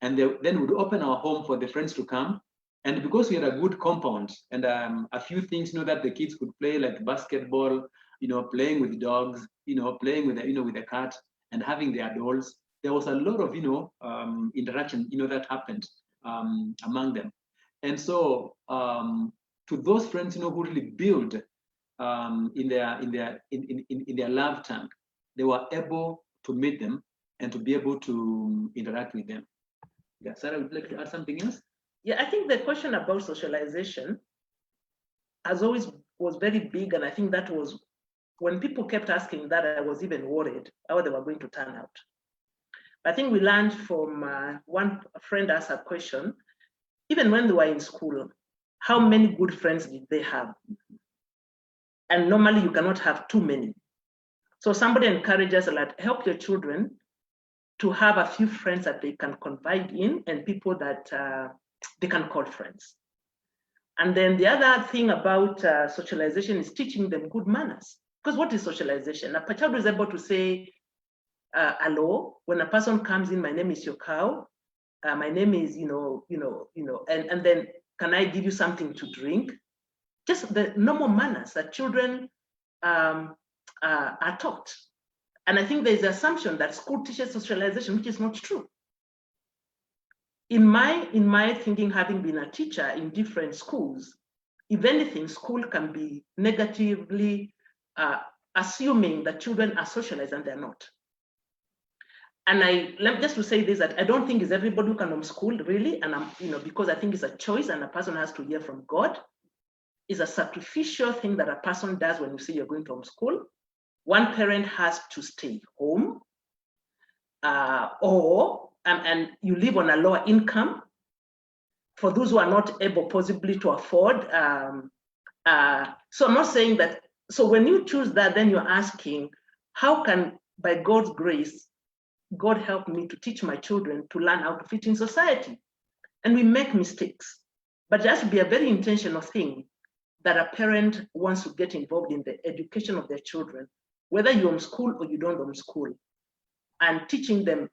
and then we'd open our home for the friends to come. And because we had a good compound and a few things, that the kids could play, like basketball, playing with dogs, playing with the cat and having their dolls. There was a lot of, interaction, that happened among them. And so to those friends, who really build in their love tank, they were able to meet them and to be able to interact with them. Yeah, Sarah, would you like to add something else? Yeah, I think the question about socialization as always was very big, and I think that was when people kept asking that, I was even worried how they were going to turn out. I think we learned from one friend asked a question, even when they were in school, how many good friends did they have? And normally you cannot have too many. So somebody encouraged us that help your children to have a few friends that they can confide in and people that they can call friends. And then the other thing about socialization is teaching them good manners. Because what is socialization? A child is able to say, hello, when a person comes in, my name is Syokau, my name is, and then can I give you something to drink? Just the normal manners that children are taught. And I think there's the assumption that school teaches socialization, which is not true. In my thinking, having been a teacher in different schools, if anything, school can be negatively assuming that children are socialized and they're not. And just to say this, that I don't think it's everybody who can homeschool, really, and because I think it's a choice and a person has to hear from God. It's a sacrificial thing that a person does when you say you're going to homeschool. One parent has to stay home, and you live on a lower income. For those who are not able possibly to afford. So I'm not saying that. So when you choose that, then you're asking, how can, by God's grace, God help me to teach my children to learn how to fit in society? And we make mistakes, but it has to be a very intentional thing that a parent wants to get involved in the education of their children, whether you homeschool or you don't homeschool, and teaching them,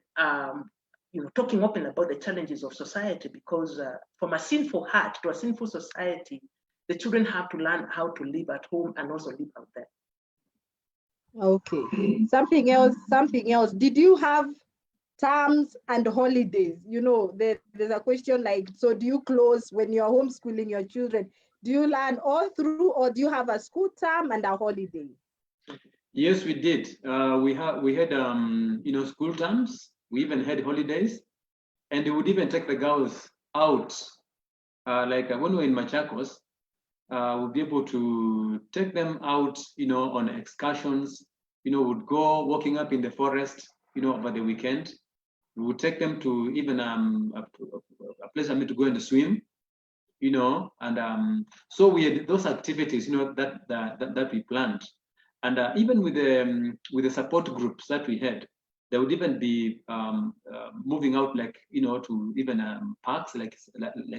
talking open about the challenges of society, because from a sinful heart to a sinful society, the children have to learn how to live at home and also live out there. Okay. Something else. Did you have terms and holidays? There's a question like, so do you close when you're homeschooling your children? Do you learn all through, or do you have a school term and a holiday? Yes, we did. We had school terms. We even had holidays, and they would even take the girls out. Like when we were in Machakos, we'll be able to take them out, on excursions. Would go walking up in the forest, over the weekend. We would take them to even a place to go and swim, and so we had those activities, that we planned, and even with the support groups that we had, there would even be moving out, like to even parks, like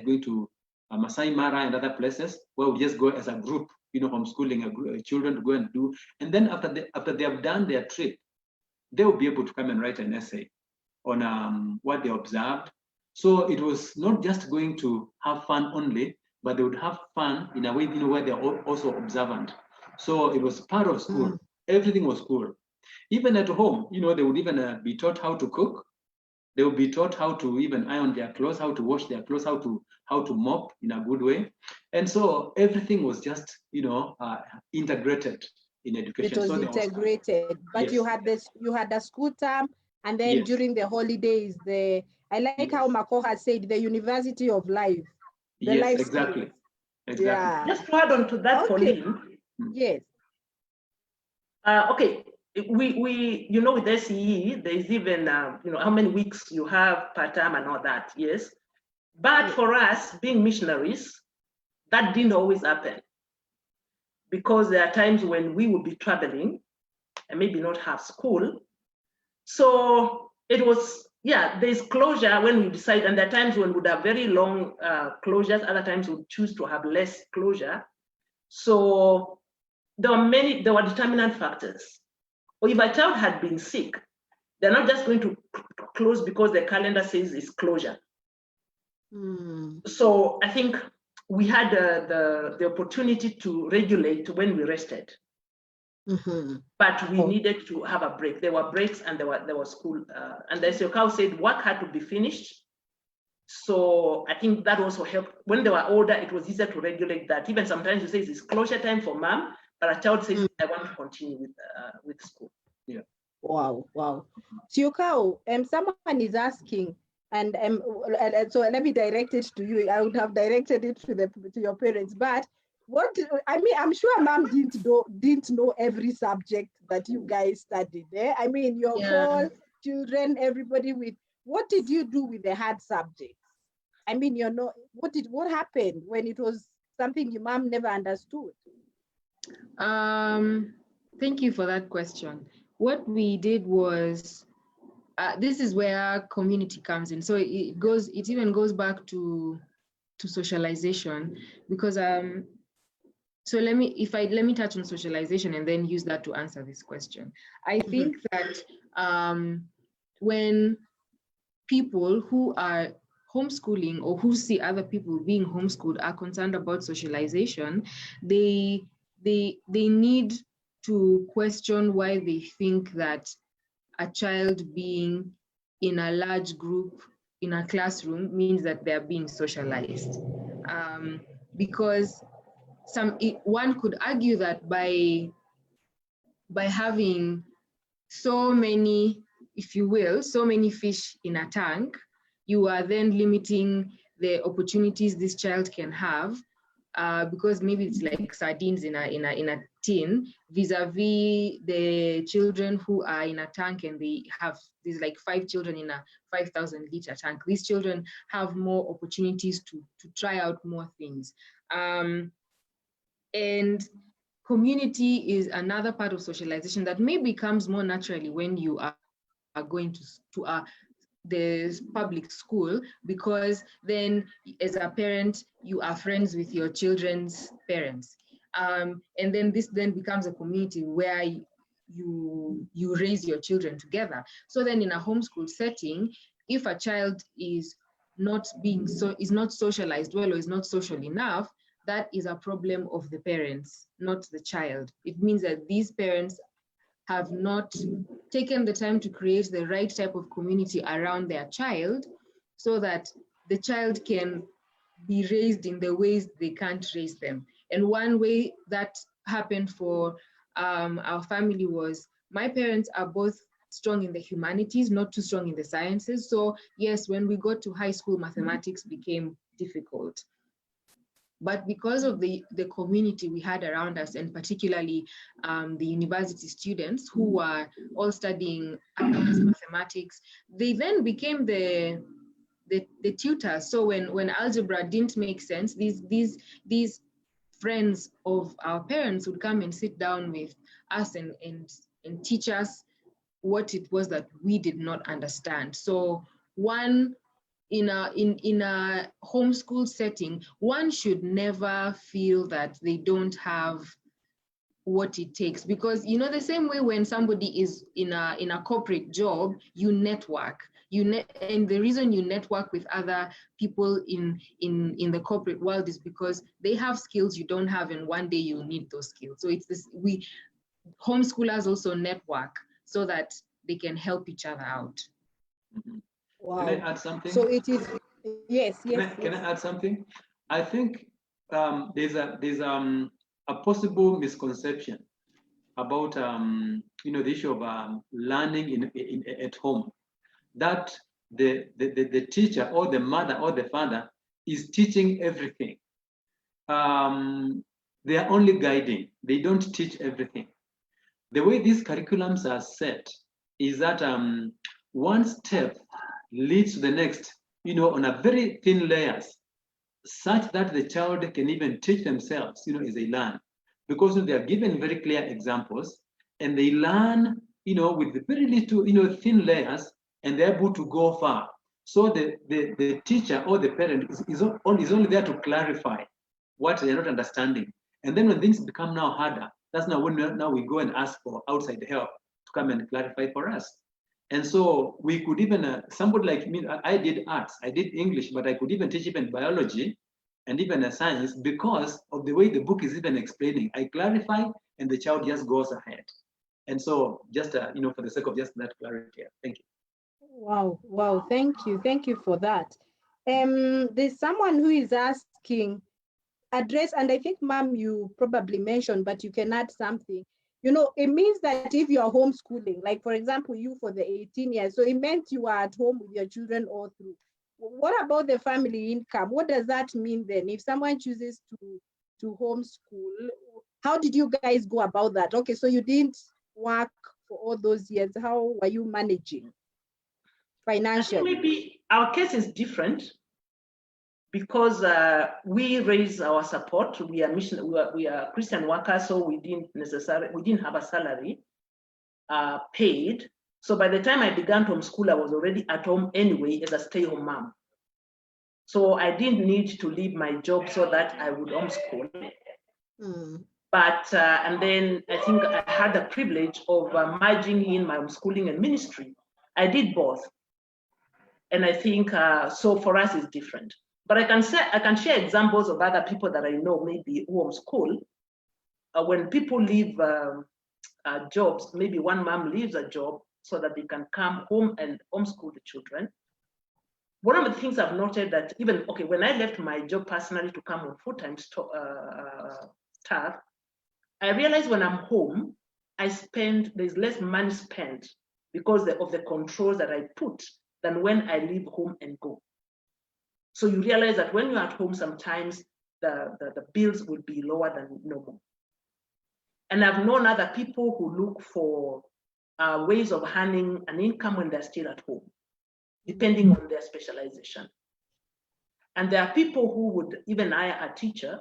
going to Masai Mara and other places where we just go as a group, homeschooling children to go and do, and then after they have done their trip, they will be able to come and write an essay on what they observed. So it was not just going to have fun only, but they would have fun in a way, where they're also observant. So it was part of school. Everything was cool. Even at home, they would even be taught how to cook. They would be taught how to even iron their clothes, how to wash their clothes, how to mop in a good way. And so everything was just, integrated in education. It was so integrated, but yes. you had the school term, and then Yes. during the holidays, I like how Mako has said, the University of Life. The Yes, life exactly. skills. Exactly. Yeah. Just to add on to that, Okay. Pauline. Yes. Okay, we with SEE, there's even how many weeks you have per term and all that. Yes, but for us being missionaries, that didn't always happen, because there are times when we would be traveling and maybe not have school. So it was, there's closure when we decide, and there are times when we would have very long closures, other times we would choose to have less closure. So there were determinant factors. Or if a child had been sick, they're not just going to close because the calendar says it's closure. So I think we had the opportunity to regulate when we rested. But we needed to have a break. There were breaks, and there was school. And the Syokau said work had to be finished. So I think that also helped. When they were older, it was easier to regulate that. Even sometimes you say it's closure time for mom, but a child says, I want to continue with school. Yeah. Wow. Syokau, someone is asking, and so let me direct it to you. I would have directed it to your parents, but I'm sure mom didn't know every subject that you guys studied. I mean, your 4 children, everybody what did you do with the hard subjects? I mean, what happened when it was something your mom never understood? Thank you for that question. What we did was, this is where community comes in. So it even goes back to socialization, because so let me touch on socialization and then use that to answer this question. I think that when people who are homeschooling or who see other people being homeschooled are concerned about socialization, they need to question why they think that a child being in a large group in a classroom means that they're being socialized. Because one could argue that by having so many, if you will, so many fish in a tank, you are then limiting the opportunities this child can have, because maybe it's like sardines in a tin, vis-a-vis the children who are in a tank, and there's like 5 children in a 5,000 liter tank. These children have more opportunities to try out more things. And community is another part of socialization that maybe comes more naturally when you are going to the public school, because then as a parent, you are friends with your children's parents. And then this then becomes a community where you raise your children together. So then in a homeschool setting, if a child is not socialized well, or is not social enough, that is a problem of the parents, not the child. It means that these parents have not taken the time to create the right type of community around their child, so that the child can be raised in the ways they can't raise them. And one way that happened for our family was, my parents are both strong in the humanities, not too strong in the sciences. So yes, when we got to high school, mathematics became difficult. But because of the community we had around us, and particularly the university students who were all studying advanced mathematics, they then became the tutors. So when algebra didn't make sense, these friends of our parents would come and sit down with us and teach us what it was that we did not understand. So one, in a homeschool setting, one should never feel that they don't have what it takes, because the same way when somebody is in a corporate job, you network, and the reason you network with other people in the corporate world is because they have skills you don't have, and one day you'll need those skills. So it's this, we homeschoolers also network so that they can help each other out. Wow. Can I add something? So it is, yes. Can I add something? I think there's a possible misconception about the issue of learning at home, that the teacher or the mother or the father is teaching everything. They are only guiding. They don't teach everything. The way these curriculums are set is that one step leads to the next, on a very thin layers, such that the child can even teach themselves, as they learn, because they are given very clear examples, and they learn, with very little, thin layers, and they're able to go far. So the teacher or the parent is only there to clarify what they're not understanding. And then when things become now harder, that's now when we go and ask for outside help to come and clarify for us. And so we could even, somebody like me, I did arts, I did English, but I could even teach even biology and even science because of the way the book is even explaining. I clarify and the child just goes ahead. And so just, for the sake of just that clarity, thank you. Wow, thank you for that. There's someone who is asking, address, and I think, Ma'am, you probably mentioned, but you can add something. It means that if you are homeschooling, like for example, you for the 18 years, so it meant you are at home with your children all through. What about the family income? What does that mean then? If someone chooses to homeschool, how did you guys go about that? Okay, so you didn't work for all those years. How were you managing financially? Maybe our case is different because we raise our support. We are Christian workers, so we didn't have a salary paid. So by the time I began to homeschool, I was already at home anyway as a stay-home mom. So I didn't need to leave my job so that I would homeschool. But and then I think I had the privilege of merging in my homeschooling and ministry. I did both, and I think so for us it's different. But I can share examples of other people that I know maybe who homeschool. When people leave jobs, maybe one mom leaves a job so that they can come home and homeschool the children. One of the things I've noted that even, when I left my job personally to come on full-time staff, I realized when I'm home, there's less money spent because of the controls that I put than when I leave home and go. So you realize that when you're at home, sometimes the bills will be lower than normal. And I've known other people who look for ways of earning an income when they're still at home, depending on their specialization. And there are people who would even hire a teacher.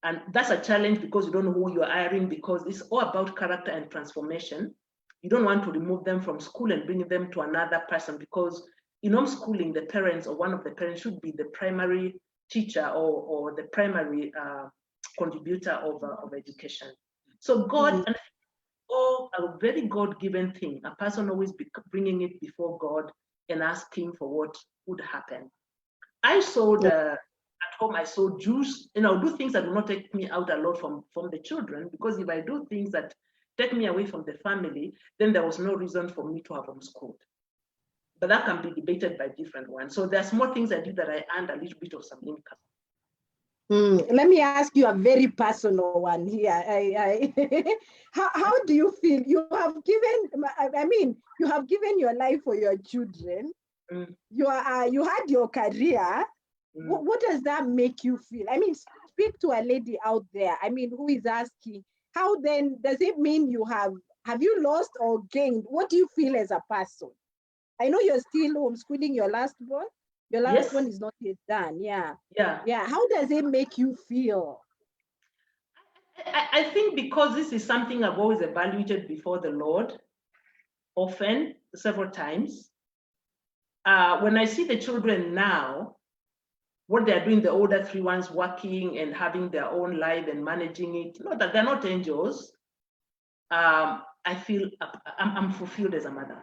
And that's a challenge because you don't know who you're hiring, because it's all about character and transformation. You don't want to remove them from school and bring them to another person, because in homeschooling, the parents or one of the parents should be the primary teacher or the primary contributor of education. So God, and a very God-given thing, a person always bringing it before God and asking for what would happen. I saw at home, I saw juice, do things that do not take me out a lot from the children, because if I do things that take me away from the family, then there was no reason for me to have homeschooled. But that can be debated by different ones. So there are small things I did that I earned a little bit of some income. Let me ask you a very personal one here. How do you feel? You have given, you have given your life for your children. You had your career. What does that make you feel? I mean, speak to a lady out there, who is asking, how then does it mean you have you lost or gained? What do you feel as a person? I know you're still homeschooling your last born. Your last one is not yet done. Yeah. How does it make you feel? I think because this is something I've always evaluated before the Lord, often, several times. When I see the children now, what they're doing, the older 3 ones working and having their own life and managing it, not that they're not angels. I feel I'm fulfilled as a mother.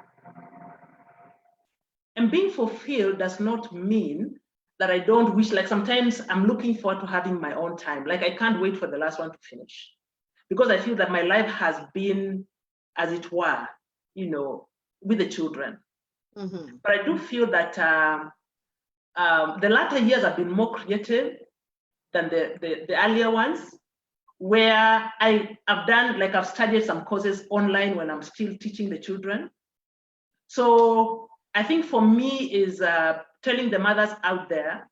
And being fulfilled does not mean that I don't wish, like sometimes I'm looking forward to having my own time. Like I can't wait for the last one to finish because I feel that my life has been, as it were, with the children. But I do feel that the latter years have been more creative than the earlier ones, where I've studied some courses online when I'm still teaching the children. So I think for me is telling the mothers out there,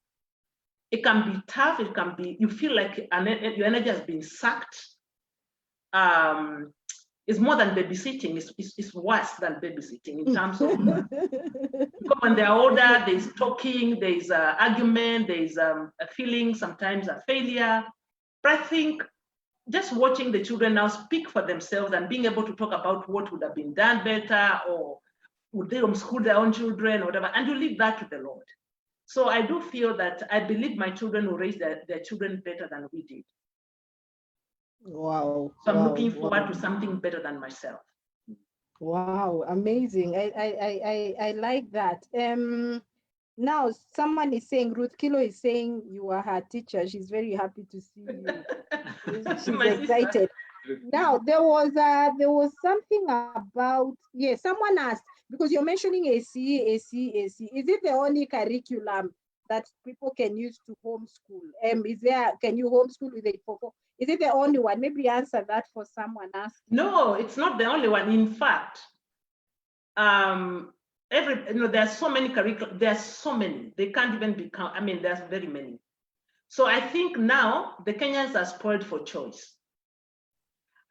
it can be tough, it can be, you feel like your energy has been sucked. It's more than babysitting, it's worse than babysitting in terms of, because when they're older, there's talking, there's argument, there's a feeling, sometimes a failure. But I think just watching the children now speak for themselves and being able to talk about what would have been done better, or would they homeschool their own children or whatever, and you leave that to the Lord. So I do feel that I believe my children will raise their children better than we did. Wow. So I'm looking forward to something better than myself. Wow, amazing. I like that. Now someone is saying, Ruth Kilo is saying you are her teacher. She's very happy to see you. She's excited. Now there was something about, someone asked, because you're mentioning ACE. Is it the only curriculum that people can use to homeschool? Can you homeschool with it? Is it the only one? Maybe answer that for someone asking. No, it's not the only one. In fact, there's so many curriculum. There's so many. They can't even be counted. There's very many. So I think now the Kenyans are spoiled for choice.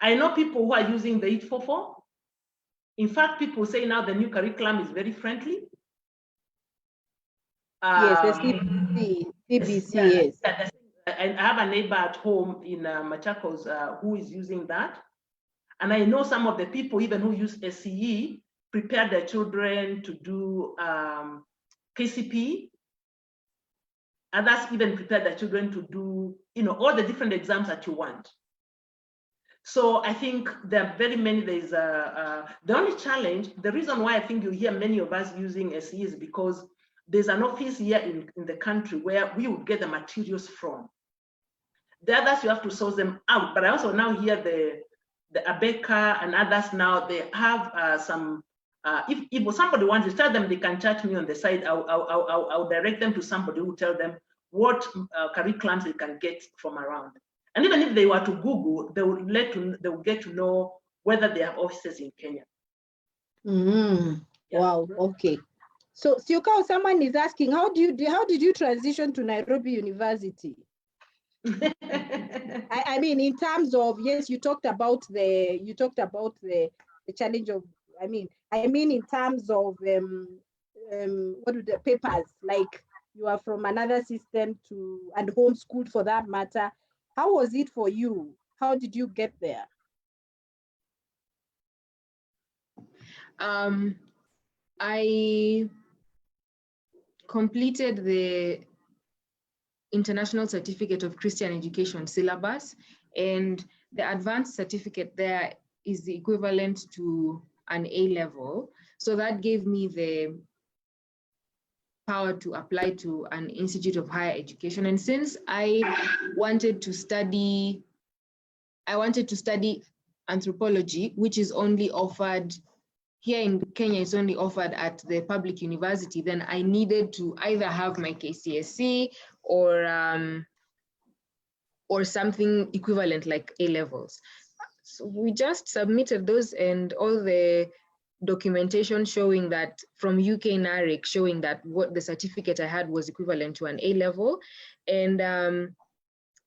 I know people who are using the 844. In fact, people say now the new curriculum is very friendly. Yes, the CBC, yes. I have a neighbor at home in Machakos who is using that. And I know some of the people even who use SCE prepare their children to do KCP. Others even prepare their children to do, all the different exams that you want. So I think there are very many. There's the only challenge, the reason why I think you hear many of us using SCE is because there's an office here in the country where we would get the materials from. The others, you have to source them out. But I also now hear the Abeka and others now, they have some, if somebody wants to tell them, they can chat me on the side. I'll direct them to somebody who will tell them what curriculums they can get from around. And even if they were to Google, they will get to know whether they have offices in Kenya. Wow, okay. So Syokau, someone is asking, how did you transition to Nairobi University? I mean, in terms of, yes, you talked about the challenge of, I mean in terms of what do the papers, like you are from another system and homeschooled for that matter. How was it for you? How did you get there? I completed the International Certificate of Christian Education syllabus, and the advanced certificate there is the equivalent to an A-level. So that gave me the power to apply to an institute of higher education. And since I wanted to study anthropology, which is only offered here in Kenya, it's only offered at the public university, then I needed to either have my KCSE or or something equivalent like A levels. So we just submitted those and all the documentation showing that from UK NARIC, showing that what the certificate I had was equivalent to an A level. And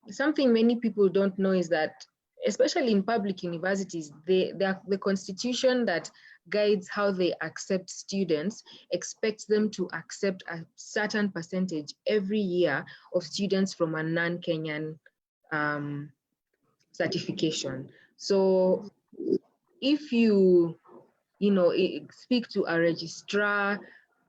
something many people don't know is that, especially in public universities, the constitution that guides how they accept students expects them to accept a certain percentage every year of students from a non-Kenyan certification. So if you speak to a registrar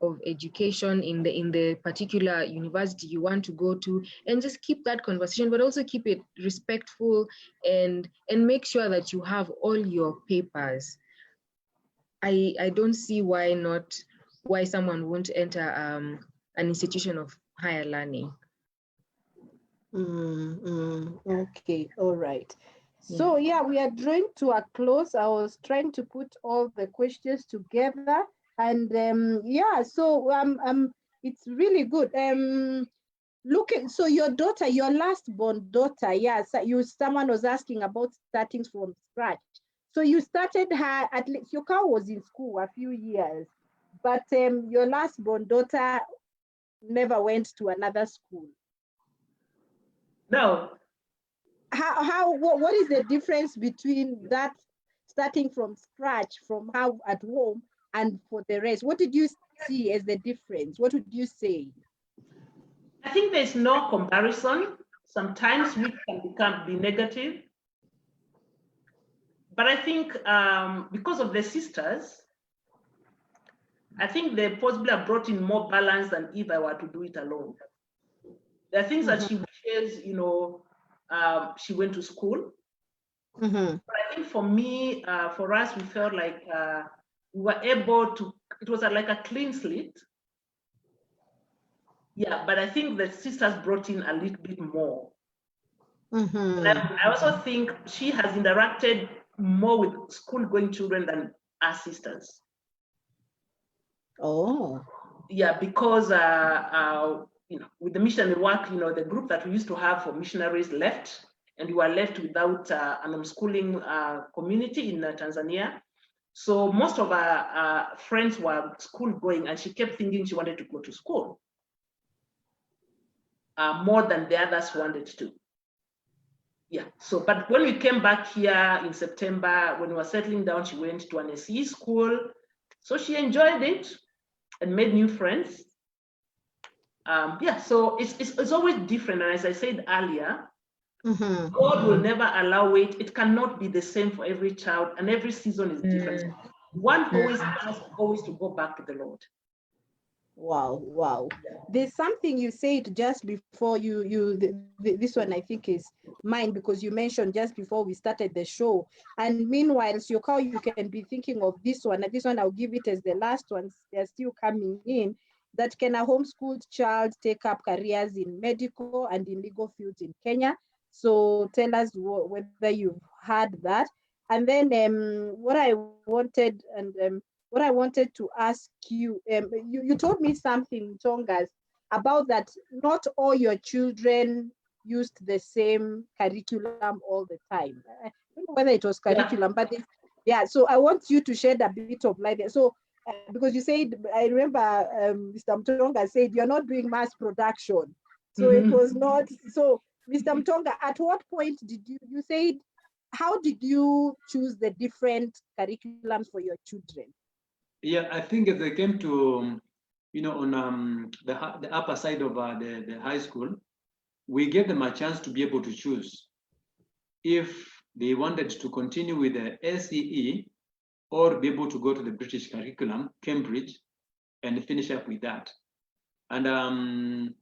of education in the particular university you want to go to, and just keep that conversation, but also keep it respectful and make sure that you have all your papers. I don't see why someone won't enter an institution of higher learning. Okay, all right. So yeah, we are drawing to a close. I was trying to put all the questions together, and yeah, so it's really good. So your daughter, your last born daughter, yes, someone was asking about starting from scratch. So you started her at least. Syokau was in school a few years, but your last born daughter never went to another school. No. What is the difference between that starting from scratch from how at home and for the rest? What did you see as the difference? What would you say? I think there's no comparison. Sometimes we can be negative. But I think because of the sisters, I think they possibly have brought in more balance than if I were to do it alone. There are things that she wishes, she went to school. But I think for me, for us, we felt like we were able to, it was like a clean slate. Yeah, but I think the sisters brought in a little bit more. I also think she has interacted more with school-going children than our sisters. Oh. Yeah, because with the missionary work, the group that we used to have for missionaries left, and we were left without an homeschooling community in Tanzania. So most of our friends were school-going, and she kept thinking she wanted to go to school more than the others wanted to. Yeah, so, but when we came back here in September, when we were settling down, she went to an SE school. So she enjoyed it and made new friends. Yeah, so it's always different. And as I said earlier, God will never allow it. It cannot be the same for every child, and every season is different. One always has to go back to the Lord. Wow. There's something you said just before this one I think is mine, because you mentioned just before we started the show. And meanwhile, Syokau, you can be thinking of this one, and this one I'll give it as the last one. They're still coming in. That can a homeschooled child take up careers in medical and in legal fields in Kenya? So tell us whether you've heard that. And then what I wanted to ask you, you told me something, Mutongas, about that not all your children used the same curriculum all the time. I don't know whether it was curriculum, but so I want you to shed a bit of light there. So because you said, I remember Mr. Mutonga said, you're not doing mass production. So it was not, so Mr. Mutonga, at what point did you said, how did you choose the different curriculums for your children? Yeah, I think as they came to, on the upper side of the high school, we gave them a chance to be able to choose if they wanted to continue with the SEE or be able to go to the British curriculum, Cambridge, and finish up with that. And,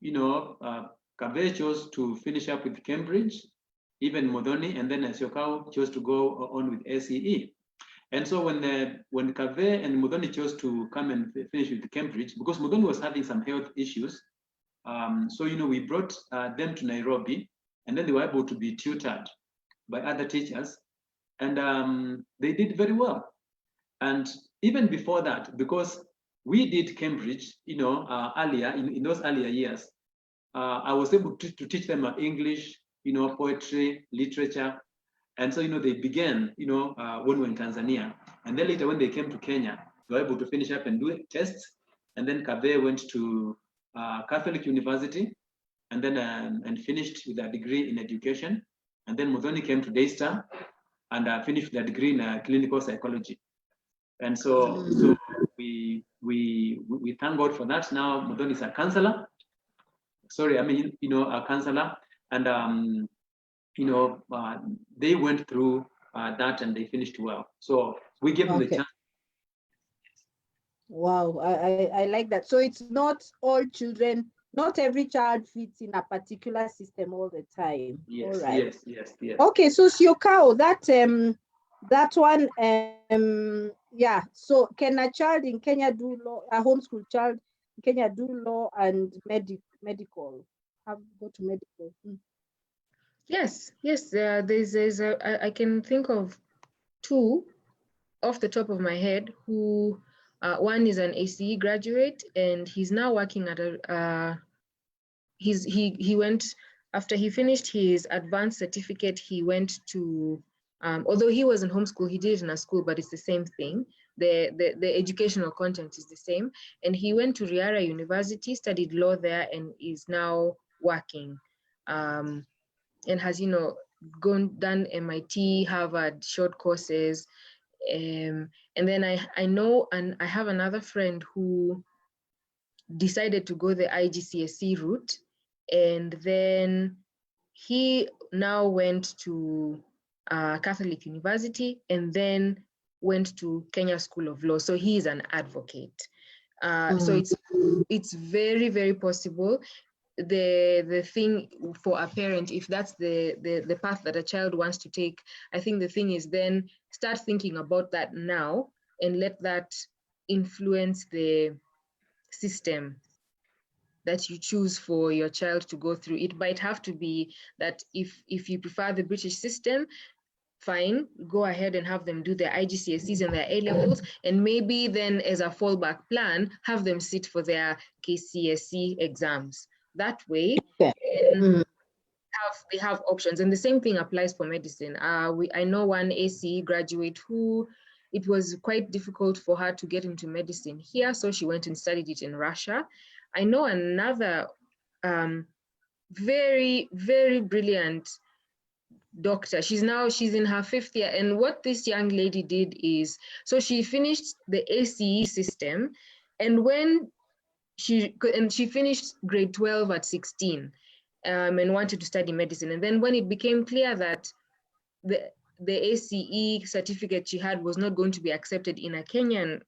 Kave chose to finish up with Cambridge, even Modoni, and then Syokau chose to go on with SEE. And so when Kave and Mutonga chose to come and finish with Cambridge, because Mutonga was having some health issues, so we brought them to Nairobi, and then they were able to be tutored by other teachers, and they did very well. And even before that, because we did Cambridge, earlier in those earlier years, I was able to teach them English, poetry, literature. And so, they began, when we were in Tanzania. And then later when they came to Kenya, they were able to finish up and do tests. And then Kabe went to Catholic University and then and finished with a degree in education. And then Muthoni came to Daystar and finished their degree in clinical psychology. And so we thank God for that. Now Muthoni is a counselor. A counselor. And they went through that and they finished well. So we gave them the chance. Wow, I like that. So it's not all children, not every child fits in a particular system all the time. Yes, all right. Yes. Okay, so Syokau, that one, yeah. So can a child in Kenya do law, a homeschool child in Kenya do law and medical? Go to medical? Yes. I can think of two off the top of my head who, one is an ACE graduate and he's now working at he went, after he finished his advanced certificate, he went to, although he was in homeschool, he did it in a school, but it's the same thing. The educational content is the same. And he went to Riara University, studied law there, and is now working. And has, done MIT, Harvard, short courses. And then I know, and I have another friend who decided to go the IGCSE route. And then he now went to Catholic University and then went to Kenya School of Law. So he is an advocate. So it's very, very possible. The thing for a parent, if that's the path that a child wants to take, I think the thing is then start thinking about that now and let that influence the system that you choose for your child to go through. It might have to be that if you prefer the British system, fine, go ahead and have them do their IGCSEs and their A-levels, and maybe then as a fallback plan, have them sit for their KCSE exams. That way, they have options. And the same thing applies for medicine. I know one ACE graduate who it was quite difficult for her to get into medicine here, so she went and studied it in Russia. I know another very, very brilliant doctor. She's in her 5th year. And what this young lady did is, so she finished the ACE system, and when she finished grade 12 at 16 and wanted to study medicine. And then when it became clear that the ACE certificate she had was not going to be accepted in a Kenyan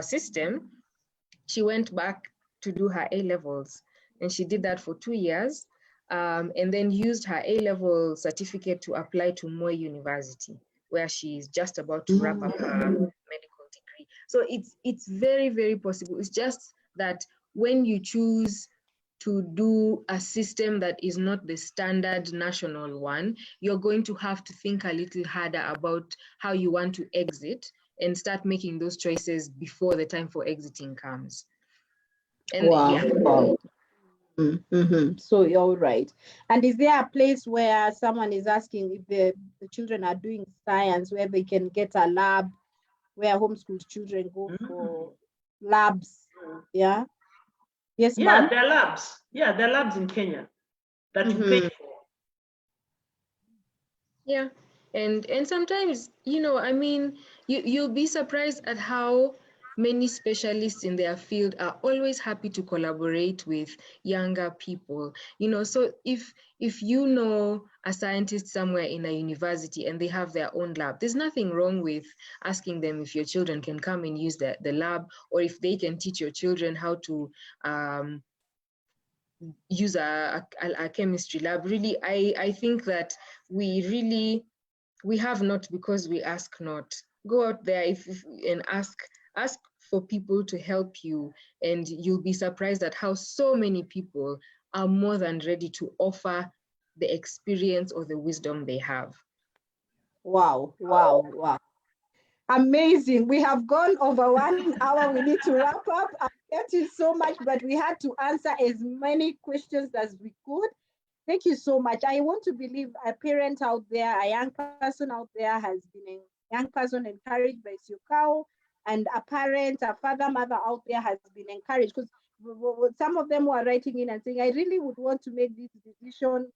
system, she went back to do her A-levels. And she did that for 2 years and then used her A-level certificate to apply to Moi University, where she's just about to wrap up her medical degree. So it's very, very possible. It's just that when you choose to do a system that is not the standard national one, you're going to have to think a little harder about how you want to exit and start making those choices before the time for exiting comes. And wow. So you're right. And is there a place where someone is asking if the children are doing science, where they can get a lab, where homeschooled children go for labs? Yeah. Yes, ma'am? There are labs. Yeah, there are labs in Kenya that you pay for. Yeah. And sometimes, I mean, you'll be surprised at how many specialists in their field are always happy to collaborate with younger people. So if you know a scientist somewhere in a university and they have their own lab, there's nothing wrong with asking them if your children can come and use the lab, or if they can teach your children how to use a chemistry lab. Really, I think that we have not because we ask not. Go out there and ask for people to help you, and you'll be surprised at how so many people are more than ready to offer the experience or the wisdom they have. Wow. Amazing. We have gone over 1 hour. We need to wrap up. Thank you so much, but we had to answer as many questions as we could. Thank you so much. I want to believe a parent out there, a young person out there young person encouraged by Syokau, and a parent, a father, mother out there has been encouraged, because some of them were writing in and saying, I really would want to make this decision,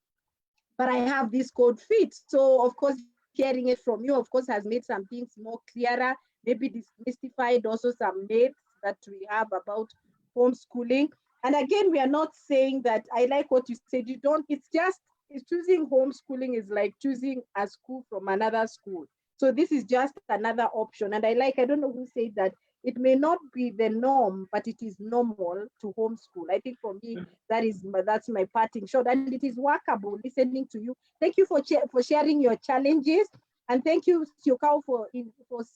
but I have this code fit. So of course, hearing it from you, of course, has made some things more clearer, maybe demystified also some myths that we have about homeschooling. And again, we are not saying that, I like what you said, it's choosing homeschooling is like choosing a school from another school. So this is just another option. And I don't know who said that, it may not be the norm, but it is normal to homeschool. I think for me, that's my parting shot, and it is workable. Listening to you, thank you for sharing your challenges, and thank you, Syokau, for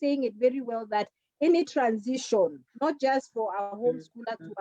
saying it very well, that any transition, not just for a homeschooler to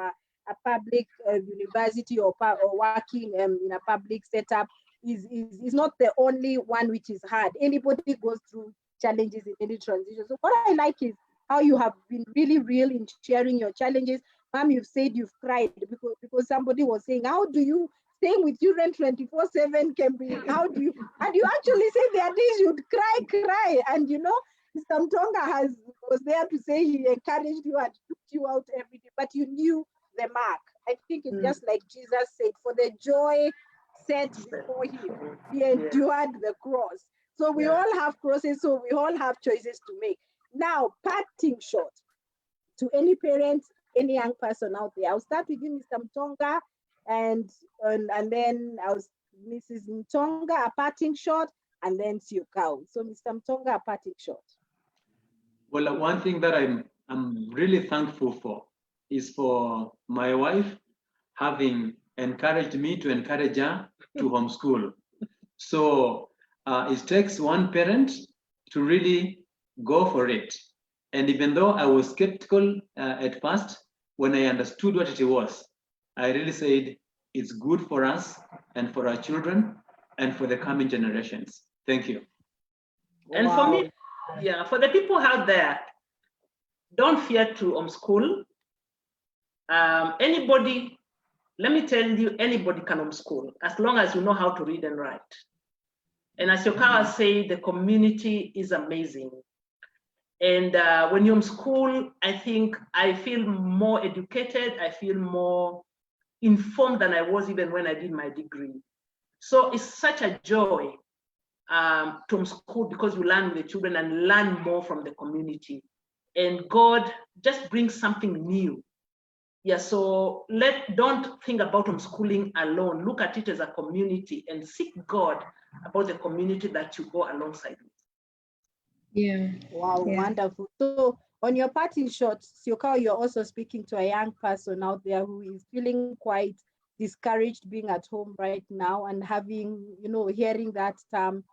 a public university or working in a public setup, is not the only one which is hard. Anybody goes through challenges in any transition. So what I like is how you have been really real in sharing your challenges. Mom, you've said you've cried because somebody was saying, how do you staying with children 24/7 can be, how do you, and you actually say there are days you'd cry. And you know, Mr. Mutonga was there to say he encouraged you and took you out every day, but you knew the mark. I think it's just like Jesus said, for the joy set before him, he endured the cross. So we all have crosses, so we all have choices to make. Now, parting shot to any parent, any young person out there. I'll start with you, Mr. Mutonga, and then Mrs. Mutonga, a parting shot, and then Syokau. So, Mr. Mutonga, a parting shot. Well, one thing that I'm really thankful for is for my wife having encouraged me to encourage her to homeschool. So it takes one parent to really go for it. And even though I was skeptical at first, when I understood what it was, I really said it's good for us and for our children and for the coming generations. Thank you. And for me, for the people out there, don't fear to homeschool. Anybody, let me tell you, anybody can homeschool as long as you know how to read and write. And as Syokau said, the community is amazing. And when you homeschool, I think I feel more educated, I feel more informed than I was even when I did my degree. So it's such a joy to homeschool, because you learn with the children and learn more from the community. And God just brings something new. Yeah, so don't think about homeschooling alone. Look at it as a community and seek God about the community that you go alongside with. Yeah. Wow, wonderful. So on your parting shot, Syokau, you're also speaking to a young person out there who is feeling quite discouraged being at home right now and having, hearing that term,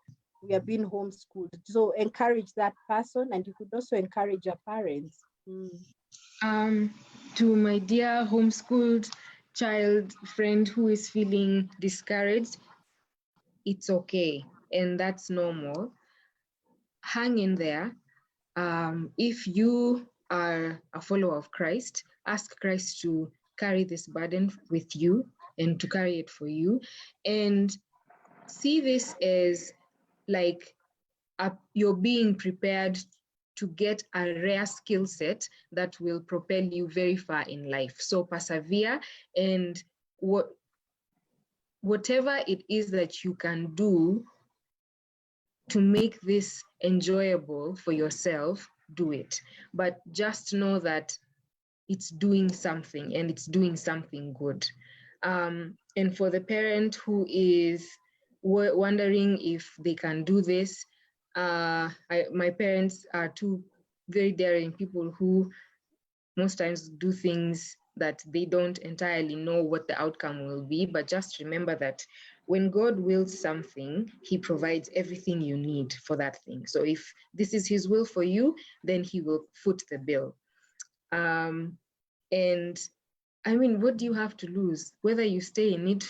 we are being homeschooled. So encourage that person, and you could also encourage your parents. To my dear homeschooled child friend who is feeling discouraged, it's okay, and that's normal. Hang in there. If you are a follower of Christ, ask Christ to carry this burden with you and to carry it for you, and see this as like you're being prepared to get a rare skill set that will propel you very far in life. So persevere, and whatever it is that you can do to make this enjoyable for yourself, do it. But just know that it's doing something, and it's doing something good. And for the parent who is wondering if they can do this, my parents are two very daring people who most times do things that they don't entirely know what the outcome will be. But just remember that when God wills something, he provides everything you need for that thing. So if this is his will for you, then he will foot the bill. And I mean, what do you have to lose? Whether you stay in it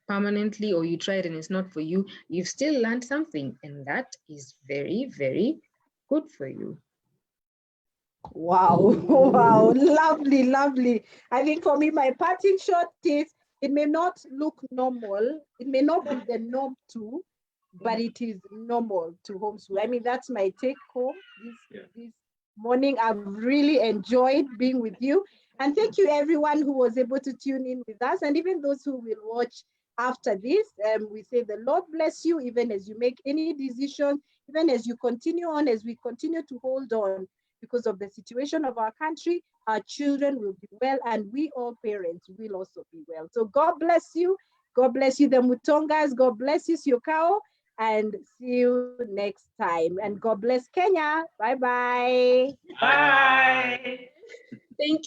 permanently or you try it and it's not for you, you've still learned something, and that is very, very good for you. Wow, wow, lovely. I think for me, my parting shot is It may not look normal. It may not be the norm too, but it is normal to homeschool. I mean, that's my take home this morning. I've really enjoyed being with you. And thank you everyone who was able to tune in with us, and even those who will watch after this. We say the Lord bless you, even as you make any decision, even as you continue on, as we continue to hold on because of the situation of our country. Our children will be well, and we all parents will also be well. So God bless you. God bless you, the Mutongas. God bless you, Syokau. And see you next time. And God bless Kenya. Bye-bye. Bye. Thank you.